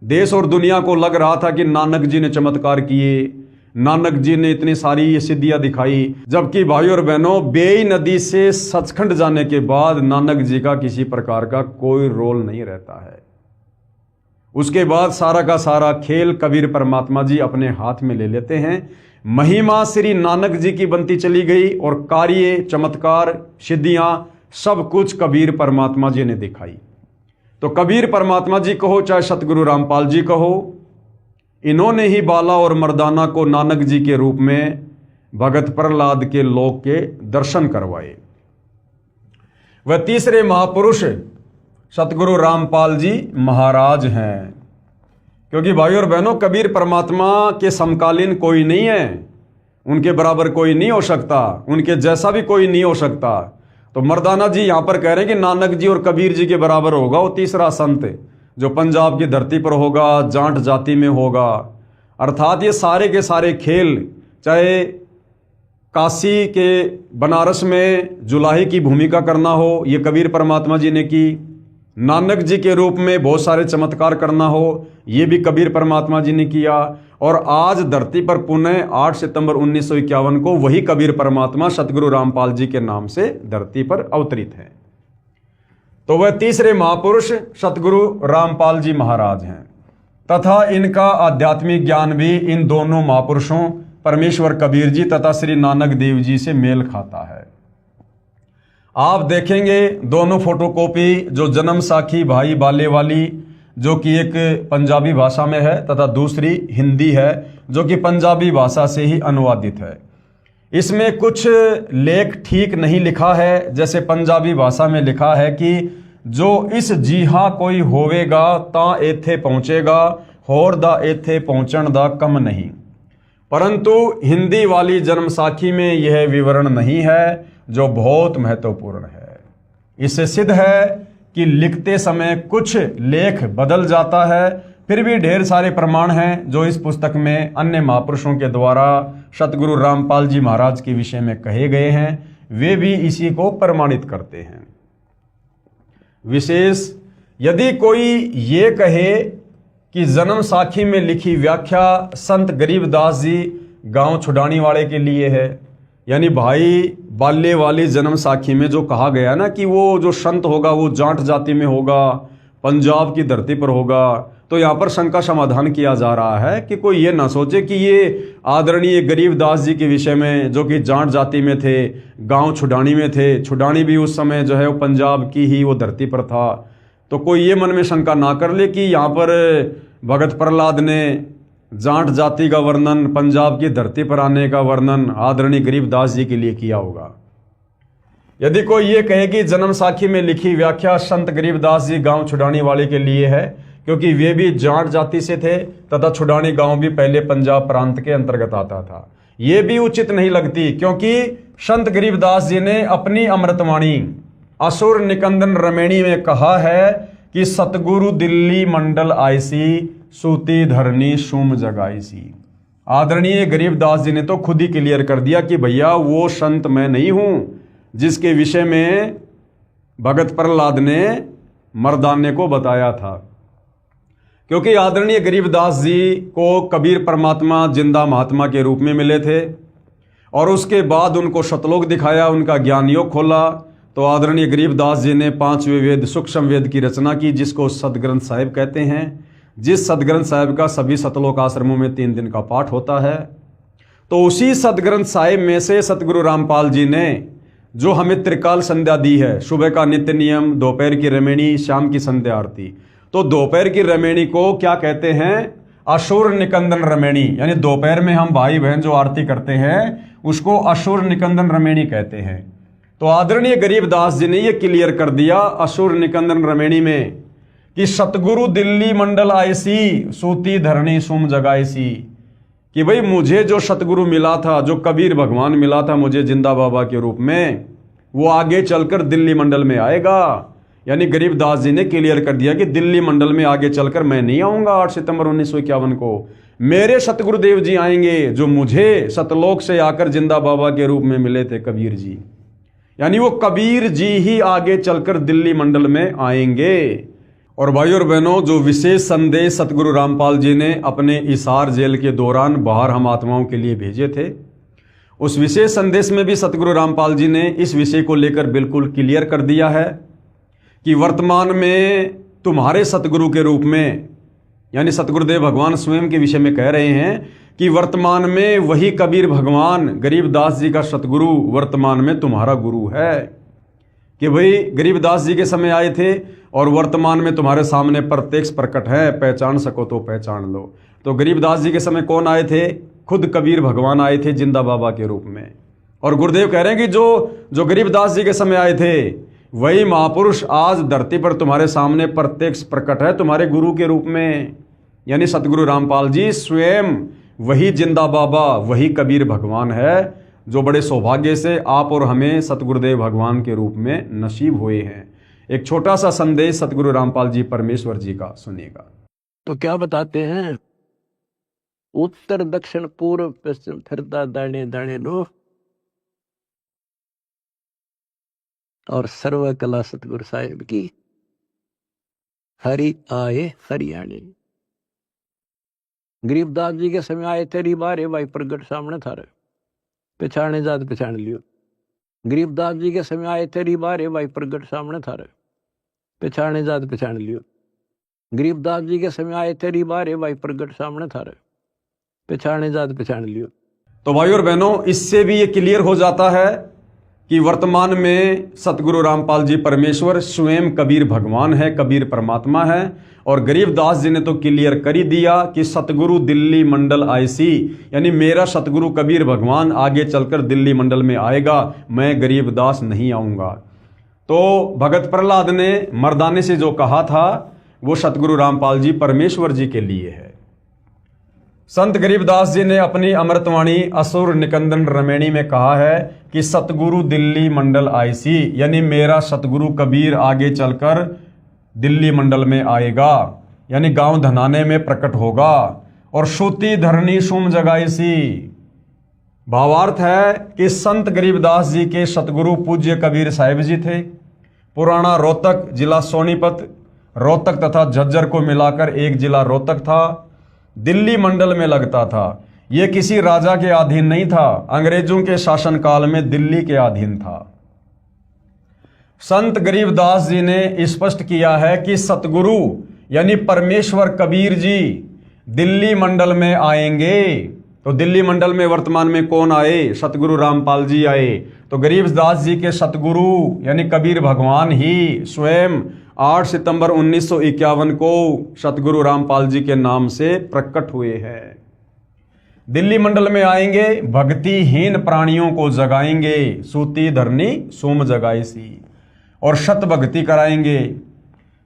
देश और दुनिया को लग रहा था कि नानक जी ने चमत्कार किए, नानक जी ने इतनी सारी ये सिद्धियां दिखाई, जबकि भाइयों और बहनों, बेई नदी से सचखंड जाने के बाद नानक जी का किसी प्रकार का कोई रोल नहीं रहता है। उसके बाद सारा का सारा खेल कबीर परमात्मा जी अपने हाथ में ले लेते हैं। महिमा श्री नानक जी की बनती चली गई और कार्य, चमत्कार, सिद्धियां सब कुछ कबीर परमात्मा जी ने दिखाई। तो कबीर परमात्मा जी कहो चाहे सतगुरु रामपाल जी कहो, इन्होंने ही बाला और मर्दाना को नानक जी के रूप में भगत प्रहलाद के लोक के दर्शन करवाए। वह तीसरे महापुरुष सतगुरु रामपाल जी महाराज हैं। क्योंकि भाइयों और बहनों, कबीर परमात्मा के समकालीन कोई नहीं है, उनके बराबर कोई नहीं हो सकता, उनके जैसा भी कोई नहीं हो सकता। तो मर्दाना जी यहां पर कह रहे हैं कि नानक जी और कबीर जी के बराबर होगा वो तीसरा संत जो पंजाब की धरती पर होगा, जाट जाति में होगा। अर्थात ये सारे के सारे खेल, चाहे काशी के बनारस में जुलाही की भूमिका करना हो, ये कबीर परमात्मा जी ने की। नानक जी के रूप में बहुत सारे चमत्कार करना हो, ये भी कबीर परमात्मा जी ने किया। और आज धरती पर पुनः 8 सितंबर 1951 को वही कबीर परमात्मा सतगुरु रामपाल जी के नाम से धरती पर अवतरित हैं। तो वह तीसरे महापुरुष सतगुरु रामपाल जी महाराज हैं तथा इनका आध्यात्मिक ज्ञान भी इन दोनों महापुरुषों परमेश्वर कबीर जी तथा श्री नानक देव जी से मेल खाता है। आप देखेंगे दोनों फोटोकॉपी, जो जन्म साखी भाई बाले वाली जो कि एक पंजाबी भाषा में है तथा दूसरी हिंदी है जो कि पंजाबी भाषा से ही अनुवादित है। इसमें कुछ लेख ठीक नहीं लिखा है। जैसे पंजाबी भाषा में लिखा है कि जो इस जीहा कोई होवेगा ता एथे पहुंचेगा, होर दा एथे पहुंचण दा कम नहीं। परंतु हिंदी वाली जन्म साखी में यह विवरण नहीं है, जो बहुत महत्वपूर्ण है। इससे सिद्ध है कि लिखते समय कुछ लेख बदल जाता है, फिर भी ढेर सारे प्रमाण हैं जो इस पुस्तक में अन्य महापुरुषों के द्वारा सतगुरु रामपाल जी महाराज के विषय में कहे गए हैं, वे भी इसी को प्रमाणित करते हैं। विशेष यदि कोई ये कहे कि जन्म साखी में लिखी व्याख्या संत गरीबदास जी गांव छुड़ानी वाले के लिए है, यानी भाई बाल्य वाली जन्म साखी में जो कहा गया ना कि वो जो संत होगा वो जाट जाति में होगा, पंजाब की धरती पर होगा, तो यहाँ पर शंका समाधान किया जा रहा है कि कोई ये ना सोचे कि ये आदरणीय गरीबदास जी के विषय में जो कि जाट जाति में थे, गांव छुड़ानी में थे, छुड़ानी भी उस समय जो है वो पंजाब की ही वो धरती पर था, तो कोई ये मन में शंका ना कर ले कि यहाँ पर भगत प्रहलाद ने जाट जाति का वर्णन, पंजाब की धरती पर आने का वर्णन आदरणीय गरीबदास जी के लिए किया होगा। यदि कोई ये कहे कि जन्म साखी में लिखी व्याख्या संत गरीबदास जी गांव छुड़ानी वाले के लिए है, क्योंकि वे भी जाट जाति से थे तथा छुड़ानी गांव भी पहले पंजाब प्रांत के अंतर्गत आता था, ये भी उचित नहीं लगती, क्योंकि संत गरीबदास जी ने अपनी अमृतवाणी असुर निकंदन रमेणी में कहा है कि सतगुरु दिल्ली मंडल आईसी, सूती धरनी सुम जगाईसी। आदरणीय गरीबदास जी ने तो खुद ही क्लियर कर दिया कि भैया वो संत मैं नहीं हूं जिसके विषय में भगत प्रहलाद ने मर्दाने को बताया था। क्योंकि आदरणीय गरीबदास जी को कबीर परमात्मा जिंदा महात्मा के रूप में मिले थे और उसके बाद उनको शतलोक दिखाया, उनका ज्ञान योग खोला, तो आदरणीय गरीबदास जी ने 5वें वेद सूक्ष्म वेद की रचना की, जिसको सदग्रंथ साहिब कहते हैं, जिस सदग्रंथ साहिब का सभी सतलोक आश्रमों में 3 दिन का पाठ होता है। तो उसी सदग्रंथ साहिब में से सतगुरु रामपाल जी ने जो हमें त्रिकाल संध्या दी है, सुबह का नित्य नियम, दोपहर की रमेणी, शाम की संध्या आरती, तो दोपहर की रमेणी को क्या कहते हैं? असुर निकंदन रमेणी, यानी दोपहर में हम भाई बहन जो आरती करते हैं उसको असुर निकंदन रमेणी कहते हैं। तो आदरणीय गरीबदास जी ने यह क्लियर कर दिया असुर निकंदन रमेणी में कि सतगुरु दिल्ली मंडल आईसी, सूती धरणी सुम जगाईसी, कि भाई मुझे जो सतगुरु मिला था, जो कबीर भगवान मिला था मुझे जिंदा बाबा के रूप में, वो आगे चलकर दिल्ली मंडल में आएगा। यानी गरीबदास जी ने क्लियर कर दिया कि दिल्ली मंडल में आगे चलकर मैं नहीं आऊंगा 8 सितंबर 1951 को, मेरे सतगुरुदेव जी आएंगे जो मुझे सतलोक से आकर जिंदा बाबा के रूप में मिले थे, कबीर जी। यानी वो कबीर जी ही आगे चलकर दिल्ली मंडल में आएंगे। और भाई और बहनों, जो विशेष संदेश सतगुरु रामपाल जी ने अपने इसार जेल के दौरान बाहर हम आत्माओं के लिए भेजे थे, उस विशेष संदेश में भी सतगुरु रामपाल जी ने इस विषय को लेकर बिल्कुल क्लियर कर दिया है कि वर्तमान में तुम्हारे सतगुरु के रूप में, यानी सतगुरुदेव भगवान स्वयं के विषय में कह रहे हैं कि वर्तमान में वही कबीर भगवान गरीबदास जी का सतगुरु वर्तमान में तुम्हारा गुरु है। कि भाई गरीबदास जी के समय आए थे और वर्तमान में तुम्हारे सामने प्रत्यक्ष प्रकट है, पहचान सको तो पहचान लो। तो गरीबदास जी के समय कौन आए थे? खुद कबीर भगवान आए थे जिंदा बाबा के रूप में। और गुरुदेव कह रहे हैं कि जो गरीबदास जी के समय आए थे वही महापुरुष आज धरती पर तुम्हारे सामने प्रत्यक्ष प्रकट है तुम्हारे गुरु के रूप में। यानी सतगुरु रामपाल जी स्वयं वही जिंदा बाबा, वही कबीर भगवान है, जो बड़े सौभाग्य से आप और हमें सतगुरुदेव भगवान के रूप में नसीब हुए हैं। एक छोटा सा संदेश सतगुरु रामपाल जी परमेश्वर जी का सुनिएगा। तो क्या बताते हैं? उत्तर दक्षिण पूर्व पश्चिम फिरता दाने दाने लो, और सर्व कला सतगुरु साहिब की, हरि आए हरियाणे। गरीबदास जी के समय आए तेरी बारे भाई प्रगट सामने थारे, पहचाने जात पहचान लियो। गरीबदास जी के समय आए तेरी बारे भाई प्रगट सामने थारे, पहचाने जात पहचान लियो। गरीबदास जी के समय आए तेरी बारे भाई प्रगट सामने थारे, पहचाने जात पहचान लियो। तो भाई और बहनों, इससे भी ये क्लियर हो जाता है कि वर्तमान में सतगुरु रामपाल जी परमेश्वर स्वयं कबीर भगवान है, कबीर परमात्मा है। और गरीबदास जी ने तो क्लियर कर ही दिया कि सतगुरु दिल्ली मंडल आईसी, यानी मेरा सतगुरु कबीर भगवान आगे चलकर दिल्ली मंडल में आएगा, मैं गरीबदास नहीं आऊंगा। तो भगत प्रहलाद ने मर्दाने से जो कहा था वो सतगुरु रामपाल जी परमेश्वर जी के लिए है। संत गरीबदास जी ने अपनी अमृतवाणी असुर निकंदन रमेणी में कहा है कि सतगुरु दिल्ली मंडल आईसी, यानी मेरा सतगुरु कबीर आगे चलकर दिल्ली मंडल में आएगा, यानी गांव धनाने में प्रकट होगा। और सूती धरनी सुम जगाईसी, भावार्थ है कि संत गरीबदास जी के सतगुरु पूज्य कबीर साहिब जी थे। पुराना रोहतक जिला सोनीपत, रोहतक तथा झज्जर को मिलाकर एक जिला रोहतक था, दिल्ली मंडल में लगता था। यह किसी राजा के अधीन नहीं था, अंग्रेजों के शासनकाल में दिल्ली के अधीन था। संत गरीबदास जी ने स्पष्ट किया है कि सतगुरु यानी परमेश्वर कबीर जी दिल्ली मंडल में आएंगे। तो दिल्ली मंडल में वर्तमान में कौन आए? सतगुरु रामपाल जी आए। तो गरीबदास जी के सतगुरु यानी कबीर भगवान ही स्वयं 8 सितंबर 1951 को सतगुरु रामपाल जी के नाम से प्रकट हुए हैं। दिल्ली मंडल में आएंगे, भक्तिहीन प्राणियों को जगाएंगे, सूती धरनी सोम जगाईसी, और शत भक्ति कराएंगे।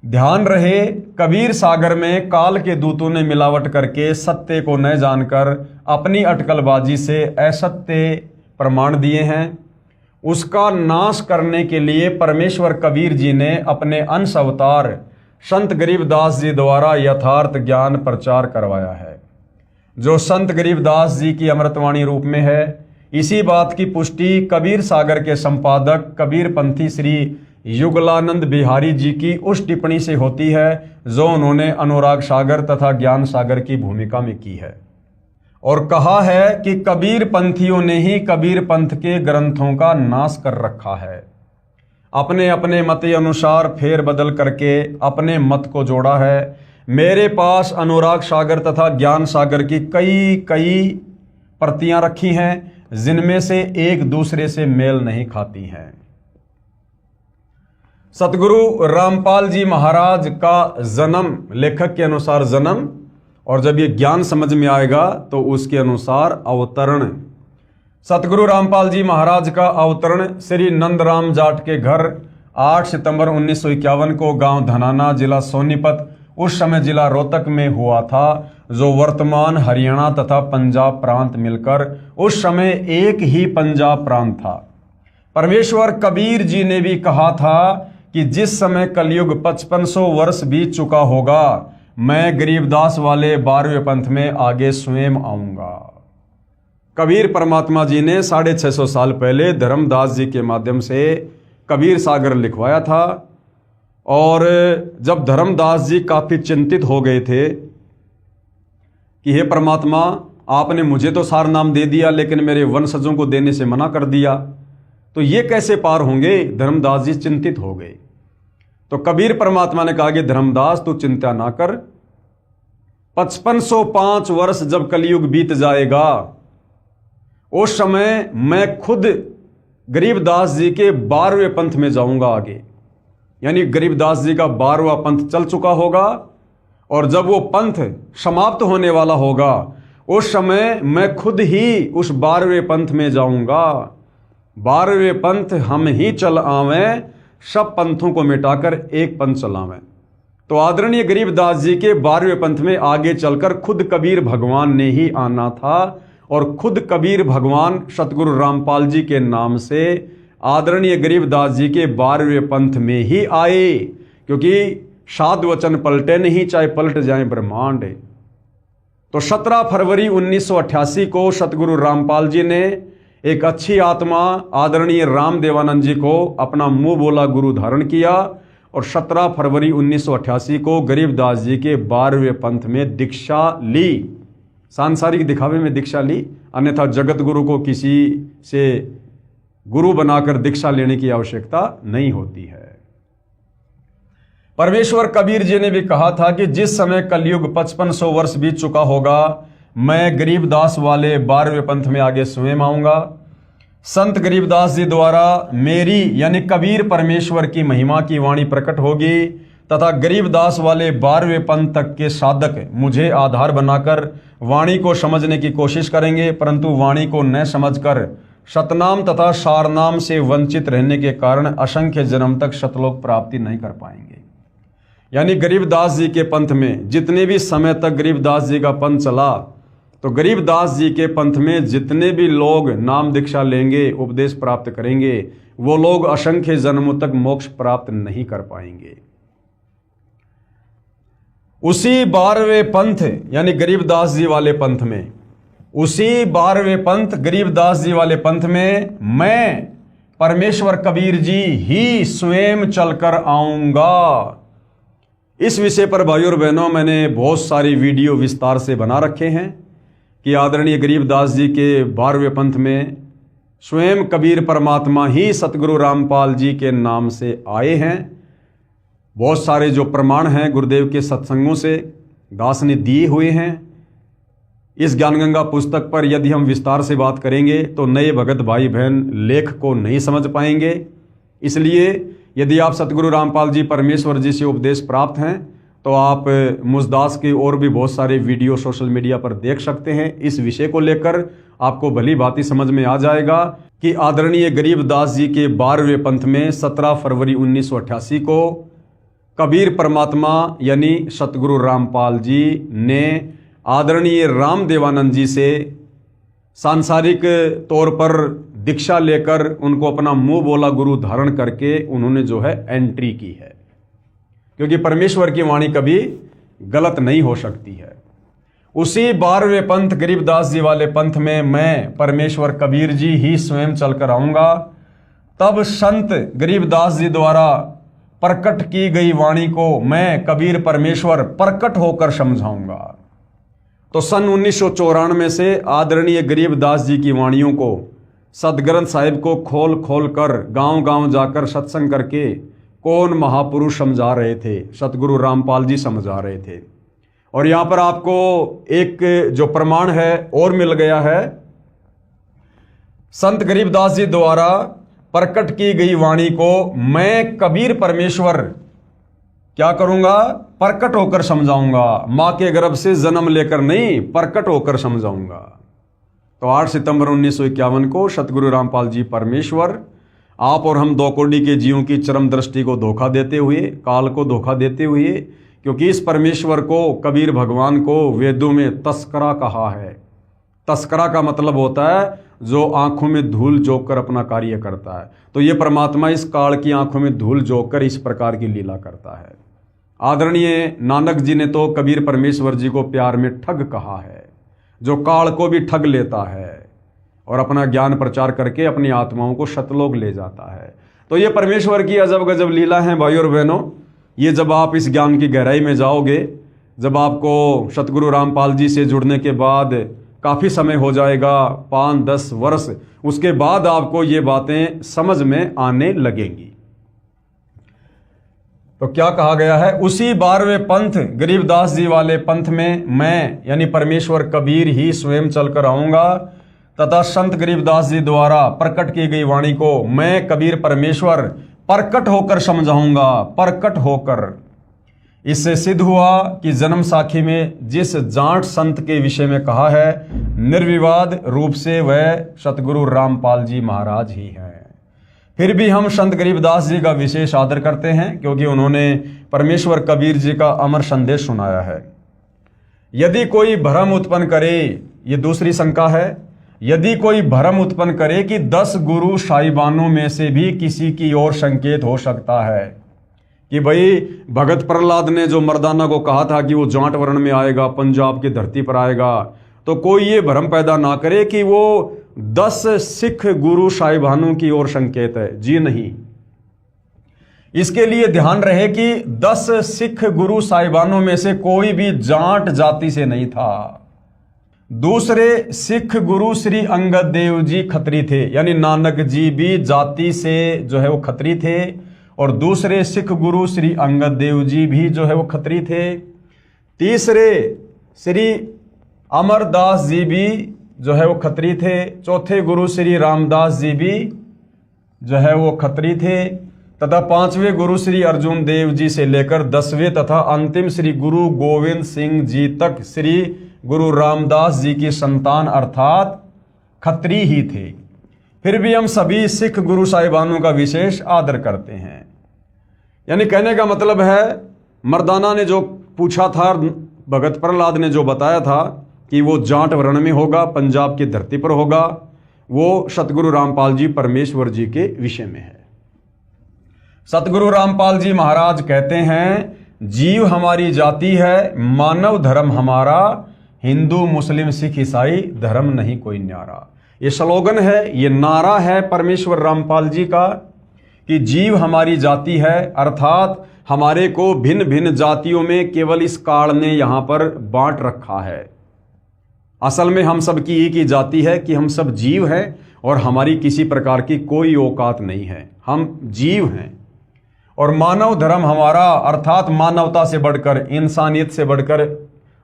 ध्यान रहे, कबीर सागर में काल के दूतों ने मिलावट करके सत्य को न जानकर अपनी अटकलबाजी से असत्य प्रमाण दिए हैं। उसका नाश करने के लिए परमेश्वर कबीर जी ने अपने अंश अवतार संत गरीबदास जी द्वारा यथार्थ ज्ञान प्रचार करवाया है, जो संत गरीबदास जी की अमृतवाणी रूप में है। इसी बात की पुष्टि कबीर सागर के संपादक कबीर पंथी श्री युगलानंद बिहारी जी की उस टिप्पणी से होती है जो उन्होंने अनुराग सागर तथा ज्ञान सागर की भूमिका में की है, और कहा है कि कबीर पंथियों ने ही कबीर पंथ के ग्रंथों का नाश कर रखा है। अपने अपने मत अनुसार फेर बदल करके अपने मत को जोड़ा है। मेरे पास अनुराग सागर तथा ज्ञान सागर की कई प्रतियां रखी हैं जिनमें से एक दूसरे से मेल नहीं खाती हैं। सतगुरु रामपाल जी महाराज का जन्म, लेखक के अनुसार जन्म, और जब ये ज्ञान समझ में आएगा तो उसके अनुसार अवतरण। सतगुरु रामपाल जी महाराज का अवतरण श्री नंदराम जाट के घर 8 सितंबर 1951 को गांव धनाना, जिला सोनीपत, उस समय जिला रोहतक में हुआ था, जो वर्तमान हरियाणा तथा पंजाब प्रांत मिलकर उस समय एक ही पंजाब प्रांत था। परमेश्वर कबीर जी ने भी कहा था कि जिस समय कलयुग 5500 वर्ष बीत चुका होगा, मैं गरीबदास वाले 12वें पंथ में आगे स्वयं आऊंगा। कबीर परमात्मा जी ने 650 साल पहले धर्मदास जी के माध्यम से कबीर सागर लिखवाया था, और जब धर्मदास जी काफी चिंतित हो गए थे कि हे परमात्मा, आपने मुझे तो सार नाम दे दिया लेकिन मेरे वंशजों को देने से मना कर दिया, तो ये कैसे पार होंगे? धर्मदास जी चिंतित हो गए। तो कबीर परमात्मा ने कहा कि धर्मदास तू चिंता ना कर, 5505 वर्ष जब कलयुग बीत जाएगा उस समय मैं खुद गरीबदास जी के 12वें पंथ में जाऊंगा आगे। यानी गरीबदास जी का 12वां पंथ चल चुका होगा, और जब वो पंथ समाप्त होने वाला होगा उस समय मैं खुद ही उस 12वें पंथ में जाऊंगा। 12वें पंथ हम ही चल आवें, सब पंथों को मिटाकर एक पंथ चलावें। तो आदरणीय गरीबदास जी के 12वें पंथ में आगे चलकर खुद कबीर भगवान ने ही आना था, और खुद कबीर भगवान सतगुरु रामपाल जी के नाम से आदरणीय गरीबदास जी के 12वें पंथ में ही आए, क्योंकि साध वचन पलटे नहीं, चाहे पलट जाए ब्रह्मांड। तो 17 फरवरी 1988 को सतगुरु रामपाल जी ने एक अच्छी आत्मा आदरणीय राम देवानंद जी को अपना मुंह बोला गुरु धारण किया, और 17 फरवरी 1988 को गरीबदास जी के 12वें पंथ में दीक्षा ली। सांसारिक दिखावे में दीक्षा ली, अन्यथा जगत गुरु को किसी से गुरु बनाकर दीक्षा लेने की आवश्यकता नहीं होती है। परमेश्वर कबीर जी ने भी कहा था कि जिस समय कलयुग 5500 वर्ष बीत चुका होगा, मैं गरीबदास वाले 12वें पंथ में आगे स्वयं आऊंगा। संत गरीबदास जी द्वारा मेरी यानी कबीर परमेश्वर की महिमा की वाणी प्रकट होगी, तथा गरीबदास वाले 12वें पंथ तक के साधक मुझे आधार बनाकर वाणी को समझने की कोशिश करेंगे, परंतु वाणी को न समझकर शतनाम तथा सारनाम से वंचित रहने के कारण असंख्य जन्म तक शतलोक प्राप्ति नहीं कर पाएंगे। यानी गरीबदास जी के पंथ में जितने भी समय तक गरीबदास जी का पंथ चला, तो गरीबदास जी के पंथ में जितने भी लोग नाम दीक्षा लेंगे, उपदेश प्राप्त करेंगे, वो लोग असंख्य जन्मों तक मोक्ष प्राप्त नहीं कर पाएंगे। उसी 12वें पंथ यानी गरीबदास जी वाले पंथ में, उसी 12वें पंथ गरीबदास जी वाले पंथ में मैं परमेश्वर कबीर जी ही स्वयं चलकर आऊंगा। इस विषय पर भाइयों और बहनों मैंने बहुत सारी वीडियो विस्तार से बना रखे हैं कि आदरणीय गरीबदास जी के 12वें पंथ में स्वयं कबीर परमात्मा ही सतगुरु रामपाल जी के नाम से आए हैं। बहुत सारे जो प्रमाण हैं गुरुदेव के सत्संगों से दास ने दिए हुए हैं। इस ज्ञानगंगा पुस्तक पर यदि हम विस्तार से बात करेंगे तो नए भगत भाई बहन लेख को नहीं समझ पाएंगे। इसलिए यदि आप सतगुरु रामपाल जी परमेश्वर जी से उपदेश प्राप्त हैं तो आप मुझदास के और भी बहुत सारे वीडियो सोशल मीडिया पर देख सकते हैं। इस विषय को लेकर आपको भली भांति समझ में आ जाएगा कि आदरणीय गरीबदास जी के 12वें पंथ में 17 फरवरी 1988 को कबीर परमात्मा यानी सतगुरु रामपाल जी ने आदरणीय रामदेवानंद जी से सांसारिक तौर पर दीक्षा लेकर उनको अपना मुंह बोला गुरु धारण करके उन्होंने जो है एंट्री की है, क्योंकि परमेश्वर की वाणी कभी गलत नहीं हो सकती है। उसी 12वें पंथ गरीबदास जी वाले पंथ में मैं परमेश्वर कबीर जी ही स्वयं चलकर आऊंगा। तब संत गरीबदास जी द्वारा प्रकट की गई वाणी को मैं कबीर परमेश्वर प्रकट होकर समझाऊंगा। तो सन 1994 से आदरणीय गरीबदास जी की वाणियों को सदग्रंथ साहिब को खोल खोल कर गांव गांव जाकर सत्संग करके कौन महापुरुष समझा रहे थे, सतगुरु रामपाल जी समझा रहे थे। और यहां पर आपको एक जो प्रमाण है और मिल गया है, संत गरीबदास जी द्वारा प्रकट की गई वाणी को मैं कबीर परमेश्वर क्या करूंगा, प्रकट होकर समझाऊंगा। मां के गर्भ से जन्म लेकर नहीं, प्रकट होकर समझाऊंगा। तो 8 सितंबर 1951 को सतगुरु रामपाल जी परमेश्वर आप और हम 2 कोटि के जीवों की चरम दृष्टि को धोखा देते हुए, काल को धोखा देते हुए, क्योंकि इस परमेश्वर को कबीर भगवान को वेदों में तस्करा कहा है। तस्करा का मतलब होता है जो आंखों में धूल झोंक कर अपना कार्य करता है। तो ये परमात्मा इस काल की आंखों में धूल झोंक कर इस प्रकार की लीला करता है। आदरणीय नानक जी ने तो कबीर परमेश्वर जी को प्यार में ठग कहा है, जो काल को भी ठग लेता है और अपना ज्ञान प्रचार करके अपनी आत्माओं को शतलोक ले जाता है। तो ये परमेश्वर की अजब गजब लीला है भाइयों और बहनों। ये जब आप इस ज्ञान की गहराई में जाओगे, जब आपको सतगुरु रामपाल जी से जुड़ने के बाद काफ़ी समय हो जाएगा, 5-10 वर्ष, उसके बाद आपको ये बातें समझ में आने लगेंगी। तो क्या कहा गया है, उसी 12वें पंथ गरीबदास जी वाले पंथ में मैं यानी परमेश्वर कबीर ही स्वयं चलकर आऊंगा तथा संत गरीबदास जी द्वारा प्रकट की गई वाणी को मैं कबीर परमेश्वर प्रकट होकर समझाऊंगा। प्रकट होकर, इससे सिद्ध हुआ कि जन्म साखी में जिस जाट संत के विषय में कहा है, निर्विवाद रूप से वह सतगुरु रामपाल जी महाराज ही हैं। फिर भी हम संत गरीबदास जी का विशेष आदर करते हैं, क्योंकि उन्होंने परमेश्वर कबीर जी का अमर संदेश सुनाया है। यदि कोई भ्रम उत्पन्न करे, ये दूसरी शंका है, यदि कोई भ्रम उत्पन्न करे कि 10 गुरु साहिबानों में से भी किसी की ओर संकेत हो सकता है कि भाई भगत प्रहलाद ने जो मर्दाना को कहा था कि वो जाट वर्ण में आएगा, पंजाब की धरती पर आएगा, तो कोई ये भ्रम पैदा ना करे कि वो 10 सिख गुरु साहिबानों की ओर संकेत है। जी नहीं, इसके लिए ध्यान रहे कि 10 सिख गुरु साहिबानों में से कोई भी जाट जाति से नहीं था। दूसरे सिख गुरु श्री अंगद देव जी खत्री थे, यानी नानक जी भी जाति से जो है वो खत्री थे, और दूसरे सिख गुरु श्री अंगद देव जी भी जो है वो खत्री थे। तीसरे श्री अमरदास जी भी जो है वो खत्री थे। चौथे गुरु श्री रामदास जी भी जो है वो खत्री थे, तथा 5वें गुरु श्री अर्जुन देव जी से लेकर 10वें तथा अंतिम श्री गुरु गोविंद सिंह जी तक श्री गुरु रामदास जी की संतान अर्थात खत्री ही थे। फिर भी हम सभी सिख गुरु साहिबानों का विशेष आदर करते हैं। यानी कहने का मतलब है, मर्दाना ने जो पूछा था, भगत प्रहलाद ने जो बताया था कि वो जाट वर्ण में होगा, पंजाब की धरती पर होगा, वो सतगुरु रामपाल जी परमेश्वर जी के विषय में है। सतगुरु रामपाल जी महाराज कहते हैं, जीव हमारी जाति है, मानव धर्म हमारा, हिंदू मुस्लिम सिख ईसाई धर्म नहीं कोई न्यारा। ये स्लोगन है, ये नारा है परमेश्वर रामपाल जी का कि जीव हमारी जाति है, अर्थात हमारे को भिन्न भिन्न जातियों में केवल इस काल ने यहां पर बांट रखा है। असल में हम सब की एक ही जाति है कि हम सब जीव हैं और हमारी किसी प्रकार की कोई औकात नहीं है, हम जीव हैं। और मानव धर्म हमारा, अर्थात मानवता से बढ़कर, इंसानियत से बढ़कर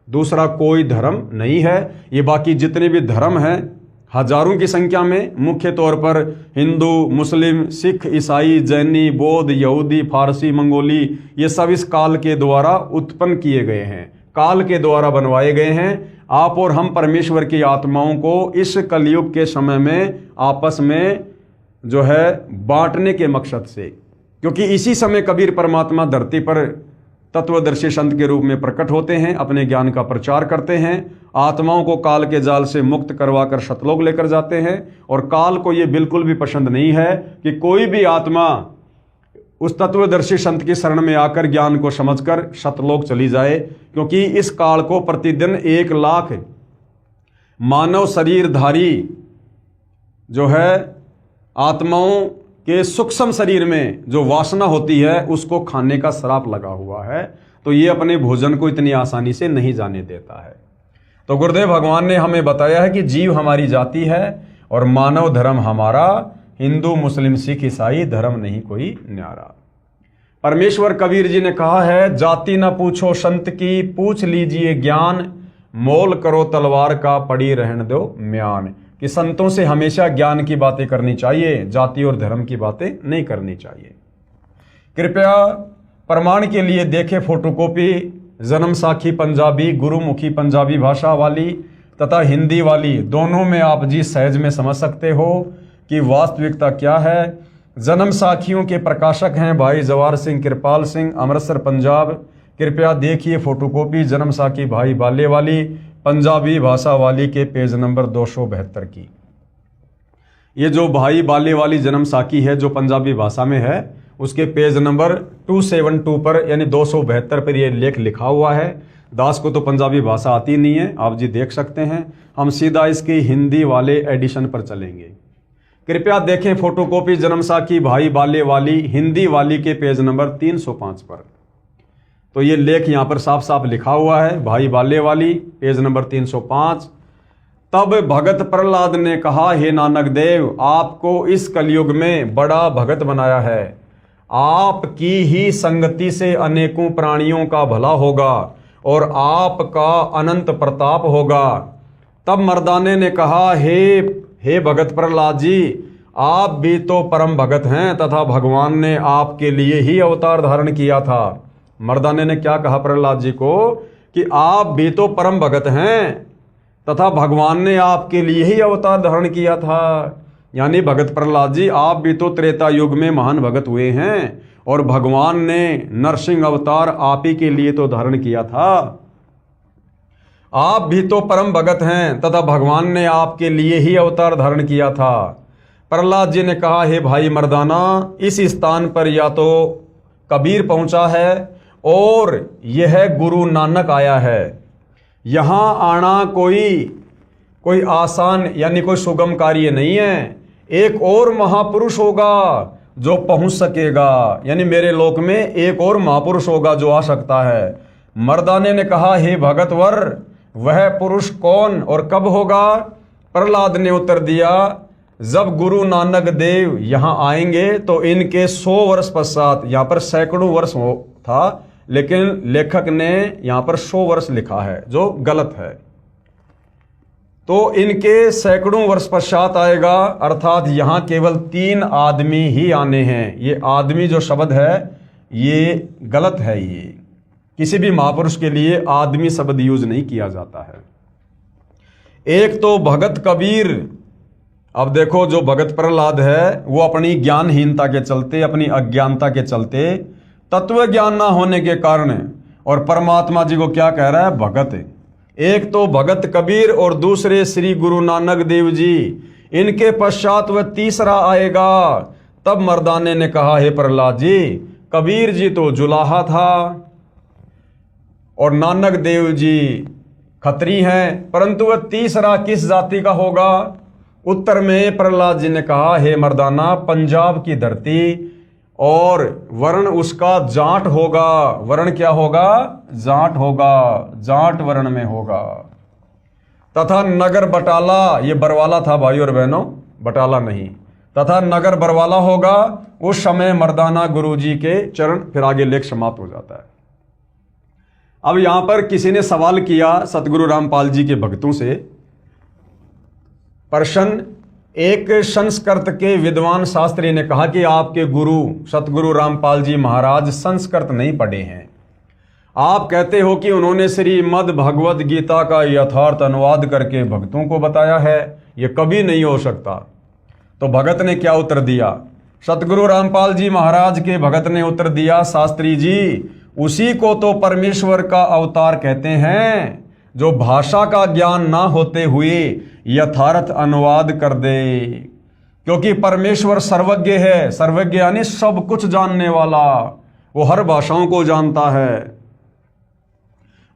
दूसरा कोई धर्म नहीं है। ये बाकी जितने भी धर्म हैं हजारों की संख्या में, मुख्य तौर पर हिंदू, मुस्लिम, सिख, ईसाई, जैनी, बौद्ध, यहूदी, फारसी, मंगोली, ये सब इस काल के द्वारा उत्पन्न किए गए हैं, काल के द्वारा बनवाए गए हैं। आप और हम परमेश्वर की आत्माओं को इस कलयुग के समय में आपस में जो है बांटने के मकसद से, क्योंकि इसी समय कबीर परमात्मा धरती पर तत्वदर्शी संत के रूप में प्रकट होते हैं, अपने ज्ञान का प्रचार करते हैं, आत्माओं को काल के जाल से मुक्त करवाकर सतलोक लेकर जाते हैं। और काल को ये बिल्कुल भी पसंद नहीं है कि कोई भी आत्मा उस तत्वदर्शी संत की शरण में आकर ज्ञान को समझकर सतलोक चली जाए, क्योंकि इस काल को प्रतिदिन 1 लाख मानव शरीरधारी जो है आत्माओं के सूक्ष्म शरीर में जो वासना होती है उसको खाने का श्राप लगा हुआ है, तो ये अपने भोजन को इतनी आसानी से नहीं जाने देता है। तो गुरुदेव भगवान ने हमें बताया है कि जीव हमारी जाति है और मानव धर्म हमारा, हिंदू मुस्लिम सिख ईसाई धर्म नहीं कोई न्यारा। परमेश्वर कबीर जी ने कहा है, जाति न पूछो संत की, पूछ लीजिए ज्ञान, मोल करो तलवार का, पड़ी रहने दो म्यान। कि संतों से हमेशा ज्ञान की बातें करनी चाहिए, जाति और धर्म की बातें नहीं करनी चाहिए। कृपया प्रमाण के लिए देखें फोटोकॉपी जन्म साखी पंजाबी, गुरुमुखी पंजाबी भाषा वाली तथा हिंदी वाली, दोनों में आप जी सहज में समझ सकते हो कि वास्तविकता क्या है। जन्म साखियों के प्रकाशक हैं भाई जवाहर सिंह कृपाल सिंह, अमृतसर पंजाब। कृपया देखिए फोटोकॉपी जन्म साखी भाई बाले वाली पंजाबी भाषा वाली के पेज नंबर 272 की। ये जो भाई बाले वाली जन्म साखी है जो पंजाबी भाषा में है, उसके पेज नंबर 272 पर यानी 272 पर ये लेख लिखा हुआ है। दास को तो पंजाबी भाषा आती नहीं है, आप जी देख सकते हैं। हम सीधा इसकी हिंदी वाले एडिशन पर चलेंगे। कृपया देखें फोटोकॉपी जन्म साखी भाई बाले वाली हिंदी वाली के पेज नंबर 305 पर। तो ये लेख यहाँ पर साफ साफ लिखा हुआ है, भाई बाले वाली पेज नंबर 305। तब भगत प्रहलाद ने कहा, हे नानक देव, आपको इस कलयुग में बड़ा भगत बनाया है। आपकी ही संगति से अनेकों प्राणियों का भला होगा और आपका अनंत प्रताप होगा। तब मर्दाने ने कहा, हे भगत प्रहलाद जी, आप भी तो परम भगत हैं तथा भगवान ने आपके लिए ही अवतार धारण किया था। मर्दाने ने क्या कहा प्रहलाद जी को कि आप भी तो परम भगत हैं तथा भगवान ने आपके लिए ही अवतार धारण किया था। यानी भगत प्रहलाद जी, आप भी तो त्रेता युग में महान भगत हुए हैं और भगवान ने नरसिंह अवतार आप ही के लिए तो धारण किया था। आप भी तो परम भगत हैं तथा भगवान ने आपके लिए ही अवतार धारण किया था। प्रहलाद जी ने कहा, हे भाई मर्दाना, इस स्थान पर या तो कबीर पहुंचा है और यह गुरु नानक आया है। यहां आना कोई आसान यानी कोई सुगम कार्य नहीं है। एक और महापुरुष होगा जो पहुंच सकेगा, यानी मेरे लोक में एक और महापुरुष होगा जो आ सकता है। मर्दाने ने कहा, हे भगतवर, वह पुरुष कौन और कब होगा? प्रहलाद ने उत्तर दिया, जब गुरु नानक देव यहाँ आएंगे तो इनके 100 वर्ष पश्चात, यहाँ पर सैकड़ों वर्ष था लेकिन लेखक ने यहाँ पर 100 वर्ष लिखा है जो गलत है। तो इनके सैकड़ों वर्ष पश्चात आएगा, अर्थात यहाँ केवल 3 आदमी ही आने हैं। ये आदमी जो शब्द है ये गलत है। ये किसी भी महापुरुष के लिए आदमी शब्द यूज नहीं किया जाता है। एक तो भगत कबीर अब देखो, जो भगत प्रहलाद है वो अपनी ज्ञानहीनता के चलते, अपनी अज्ञानता के चलते, तत्व ज्ञान ना होने के कारण, और परमात्मा जी को क्या कह रहा है? भगत। एक तो भगत कबीर और दूसरे श्री गुरु नानक देव जी, इनके पश्चात वह तीसरा आएगा। तब मर्दाने ने कहा, हे प्रहलाद जी, कबीर जी तो जुलाहा था और नानक देव जी खत्री हैं, परंतु वह तीसरा किस जाति का होगा? उत्तर में प्रहलाद जी ने कहा, हे मर्दाना, पंजाब की धरती, और वर्ण उसका जाट होगा। वर्ण क्या होगा? जाट होगा, जाट वर्ण में होगा। तथा नगर बटाला, ये बरवाला था भाई और बहनों, बटाला नहीं, तथा नगर बरवाला होगा। उस समय मर्दाना गुरु जी के चरण, फिर आगे लेख समाप्त हो जाता है। अब यहां पर किसी ने सवाल किया सतगुरु रामपाल जी के भक्तों से, प्रश्न, एक संस्कृत के विद्वान शास्त्री ने कहा कि आपके गुरु सतगुरु रामपाल जी महाराज संस्कृत नहीं पढ़े हैं। आप कहते हो कि उन्होंने श्रीमद् भगवद गीता का यथार्थ अनुवाद करके भक्तों को बताया है, यह कभी नहीं हो सकता। तो भगत ने क्या उत्तर दिया? सतगुरु रामपाल जी महाराज के भगत ने उत्तर दिया, शास्त्री जी, उसी को तो परमेश्वर का अवतार कहते हैं जो भाषा का ज्ञान ना होते हुए यथार्थ अनुवाद कर दे। क्योंकि परमेश्वर सर्वज्ञ है, सर्वज्ञ यानी सब कुछ जानने वाला, वो हर भाषाओं को जानता है।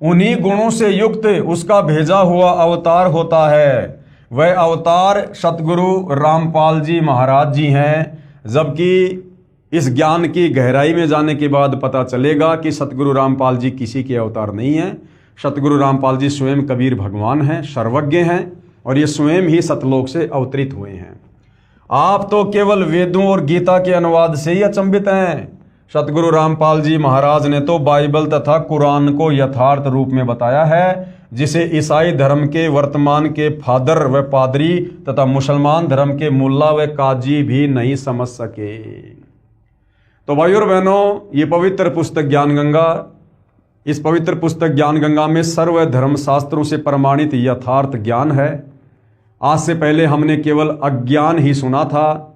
उन्हीं गुणों से युक्त उसका भेजा हुआ अवतार होता है। वह अवतार सतगुरु रामपाल जी महाराज जी हैं। जबकि इस ज्ञान की गहराई में जाने के बाद पता चलेगा कि सतगुरु रामपाल जी किसी के अवतार नहीं हैं। सतगुरु रामपाल जी स्वयं कबीर भगवान हैं, सर्वज्ञ हैं, और ये स्वयं ही सतलोक से अवतरित हुए हैं। आप तो केवल वेदों और गीता के अनुवाद से ही अचंभित हैं। सतगुरु रामपाल जी महाराज ने तो बाइबल तथा कुरान को यथार्थ रूप में बताया है, जिसे ईसाई धर्म के वर्तमान के फादर व पादरी तथा मुसलमान धर्म के मुल्ला व काजी भी नहीं समझ सके। तो भाइयों और बहनों, ये पवित्र पुस्तक ज्ञान गंगा, इस पवित्र पुस्तक ज्ञान गंगा में सर्व धर्म शास्त्रों से प्रमाणित यथार्थ ज्ञान है। आज से पहले हमने केवल अज्ञान ही सुना था।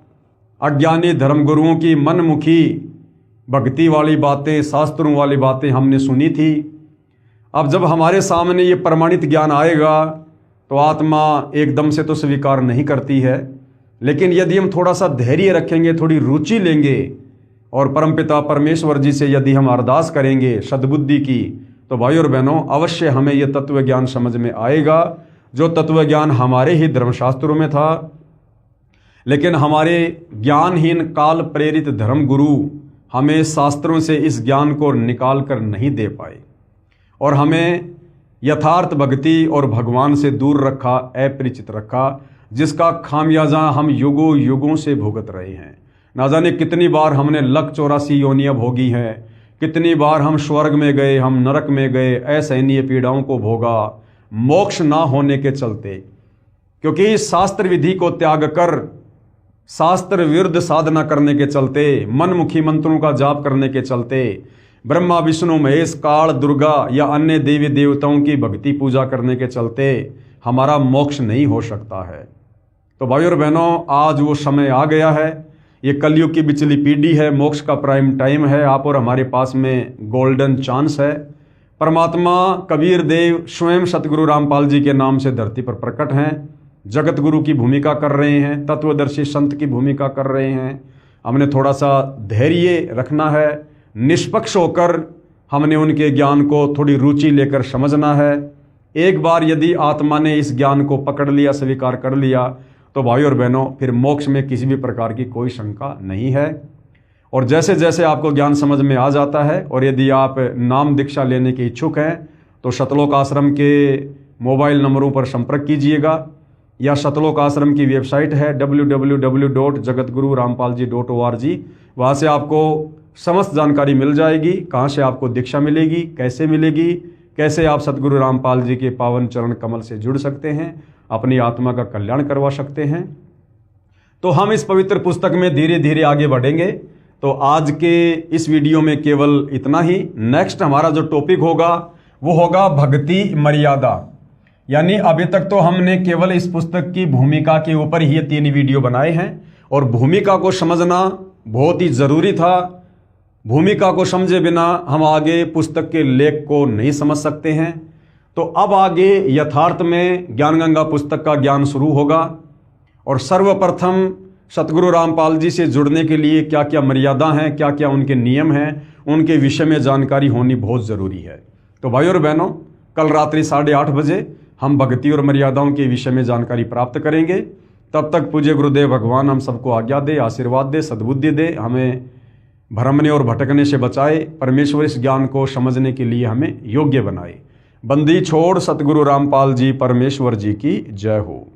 अज्ञानी धर्मगुरुओं की मनमुखी भक्ति वाली बातें, शास्त्रों वाली बातें हमने सुनी थी। अब जब हमारे सामने ये प्रमाणित ज्ञान आएगा तो आत्मा एकदम से तो स्वीकार नहीं करती है, लेकिन यदि हम थोड़ा सा धैर्य रखेंगे, थोड़ी रुचि लेंगे और परमपिता परमेश्वर जी से यदि हम अरदास करेंगे सद्बुद्धि की, तो भाई और बहनों, अवश्य हमें यह तत्व ज्ञान समझ में आएगा, जो तत्व ज्ञान हमारे ही धर्मशास्त्रों में था। लेकिन हमारे ज्ञानहीन काल प्रेरित धर्म गुरु हमें शास्त्रों से इस ज्ञान को निकाल कर नहीं दे पाए और हमें यथार्थ भक्ति और भगवान से दूर रखा, अपरिचित रखा, जिसका खामियाजा हम युगों युगों से भुगत रहे हैं। ना जाने कितनी बार हमने लख 84 योनियां भोगी हैं, कितनी बार हम स्वर्ग में गए, हम नरक में गए, असहनीय पीड़ाओं को भोगा, मोक्ष ना होने के चलते। क्योंकि शास्त्र विधि को त्याग कर शास्त्र विरुद्ध साधना करने के चलते, मनमुखी मंत्रों का जाप करने के चलते, ब्रह्मा विष्णु महेश काल दुर्गा या अन्य देवी देवताओं की भक्ति पूजा करने के चलते हमारा मोक्ष नहीं हो सकता है। तो भाई और बहनों, आज वो समय आ गया है। ये कलयुग की बिचली पीढ़ी है, मोक्ष का प्राइम टाइम है। आप और हमारे पास में गोल्डन चांस है। परमात्मा कबीर देव स्वयं सतगुरु रामपाल जी के नाम से धरती पर प्रकट हैं, जगत गुरु की भूमिका कर रहे हैं, तत्वदर्शी संत की भूमिका कर रहे हैं। हमने थोड़ा सा धैर्य रखना है, निष्पक्ष होकर हमने उनके ज्ञान को थोड़ी रुचि लेकर समझना है। एक बार यदि आत्मा ने इस ज्ञान को पकड़ लिया, स्वीकार कर लिया, तो भाई और बहनों, फिर मोक्ष में किसी भी प्रकार की कोई शंका नहीं है। और जैसे जैसे आपको ज्ञान समझ में आ जाता है, और यदि आप नाम दीक्षा लेने के इच्छुक हैं, तो शतलोक आश्रम के मोबाइल नंबरों पर संपर्क कीजिएगा, या शतलोक आश्रम की वेबसाइट है www.jagatgururampalji.org। वहाँ से आपको समस्त जानकारी मिल जाएगी, कहाँ से आपको दीक्षा मिलेगी, कैसे मिलेगी, कैसे आप सतगुरु रामपाल जी के पावन चरण कमल से जुड़ सकते हैं, अपनी आत्मा का कल्याण करवा सकते हैं। तो हम इस पवित्र पुस्तक में धीरे धीरे आगे बढ़ेंगे। तो आज के इस वीडियो में केवल इतना ही। नेक्स्ट हमारा जो टॉपिक होगा वो होगा भक्ति मर्यादा। यानी अभी तक तो हमने केवल इस पुस्तक की भूमिका के ऊपर ही ये 3 वीडियो बनाए हैं और भूमिका को समझना बहुत ही ज़रूरी था। भूमिका को समझे बिना हम आगे पुस्तक के लेख को नहीं समझ सकते हैं। तो अब आगे यथार्थ में ज्ञानगंगा पुस्तक का ज्ञान शुरू होगा और सर्वप्रथम सतगुरु रामपाल जी से जुड़ने के लिए क्या क्या मर्यादा हैं, क्या क्या उनके नियम हैं, उनके विषय में जानकारी होनी बहुत ज़रूरी है। तो भाई और बहनों, कल रात्रि 8:30 बजे हम भक्ति और मर्यादाओं के विषय में जानकारी प्राप्त करेंगे। तब तक पूज्य गुरुदेव भगवान हम सबको आज्ञा दे, आशीर्वाद दे, सद्बुद्धि दे, हमें भ्रमने और भटकने से बचाए, परमेश्वर इस ज्ञान को समझने के लिए हमें योग्य बनाए। बंदी छोड़ सतगुरु रामपाल जी परमेश्वर जी की जय हो।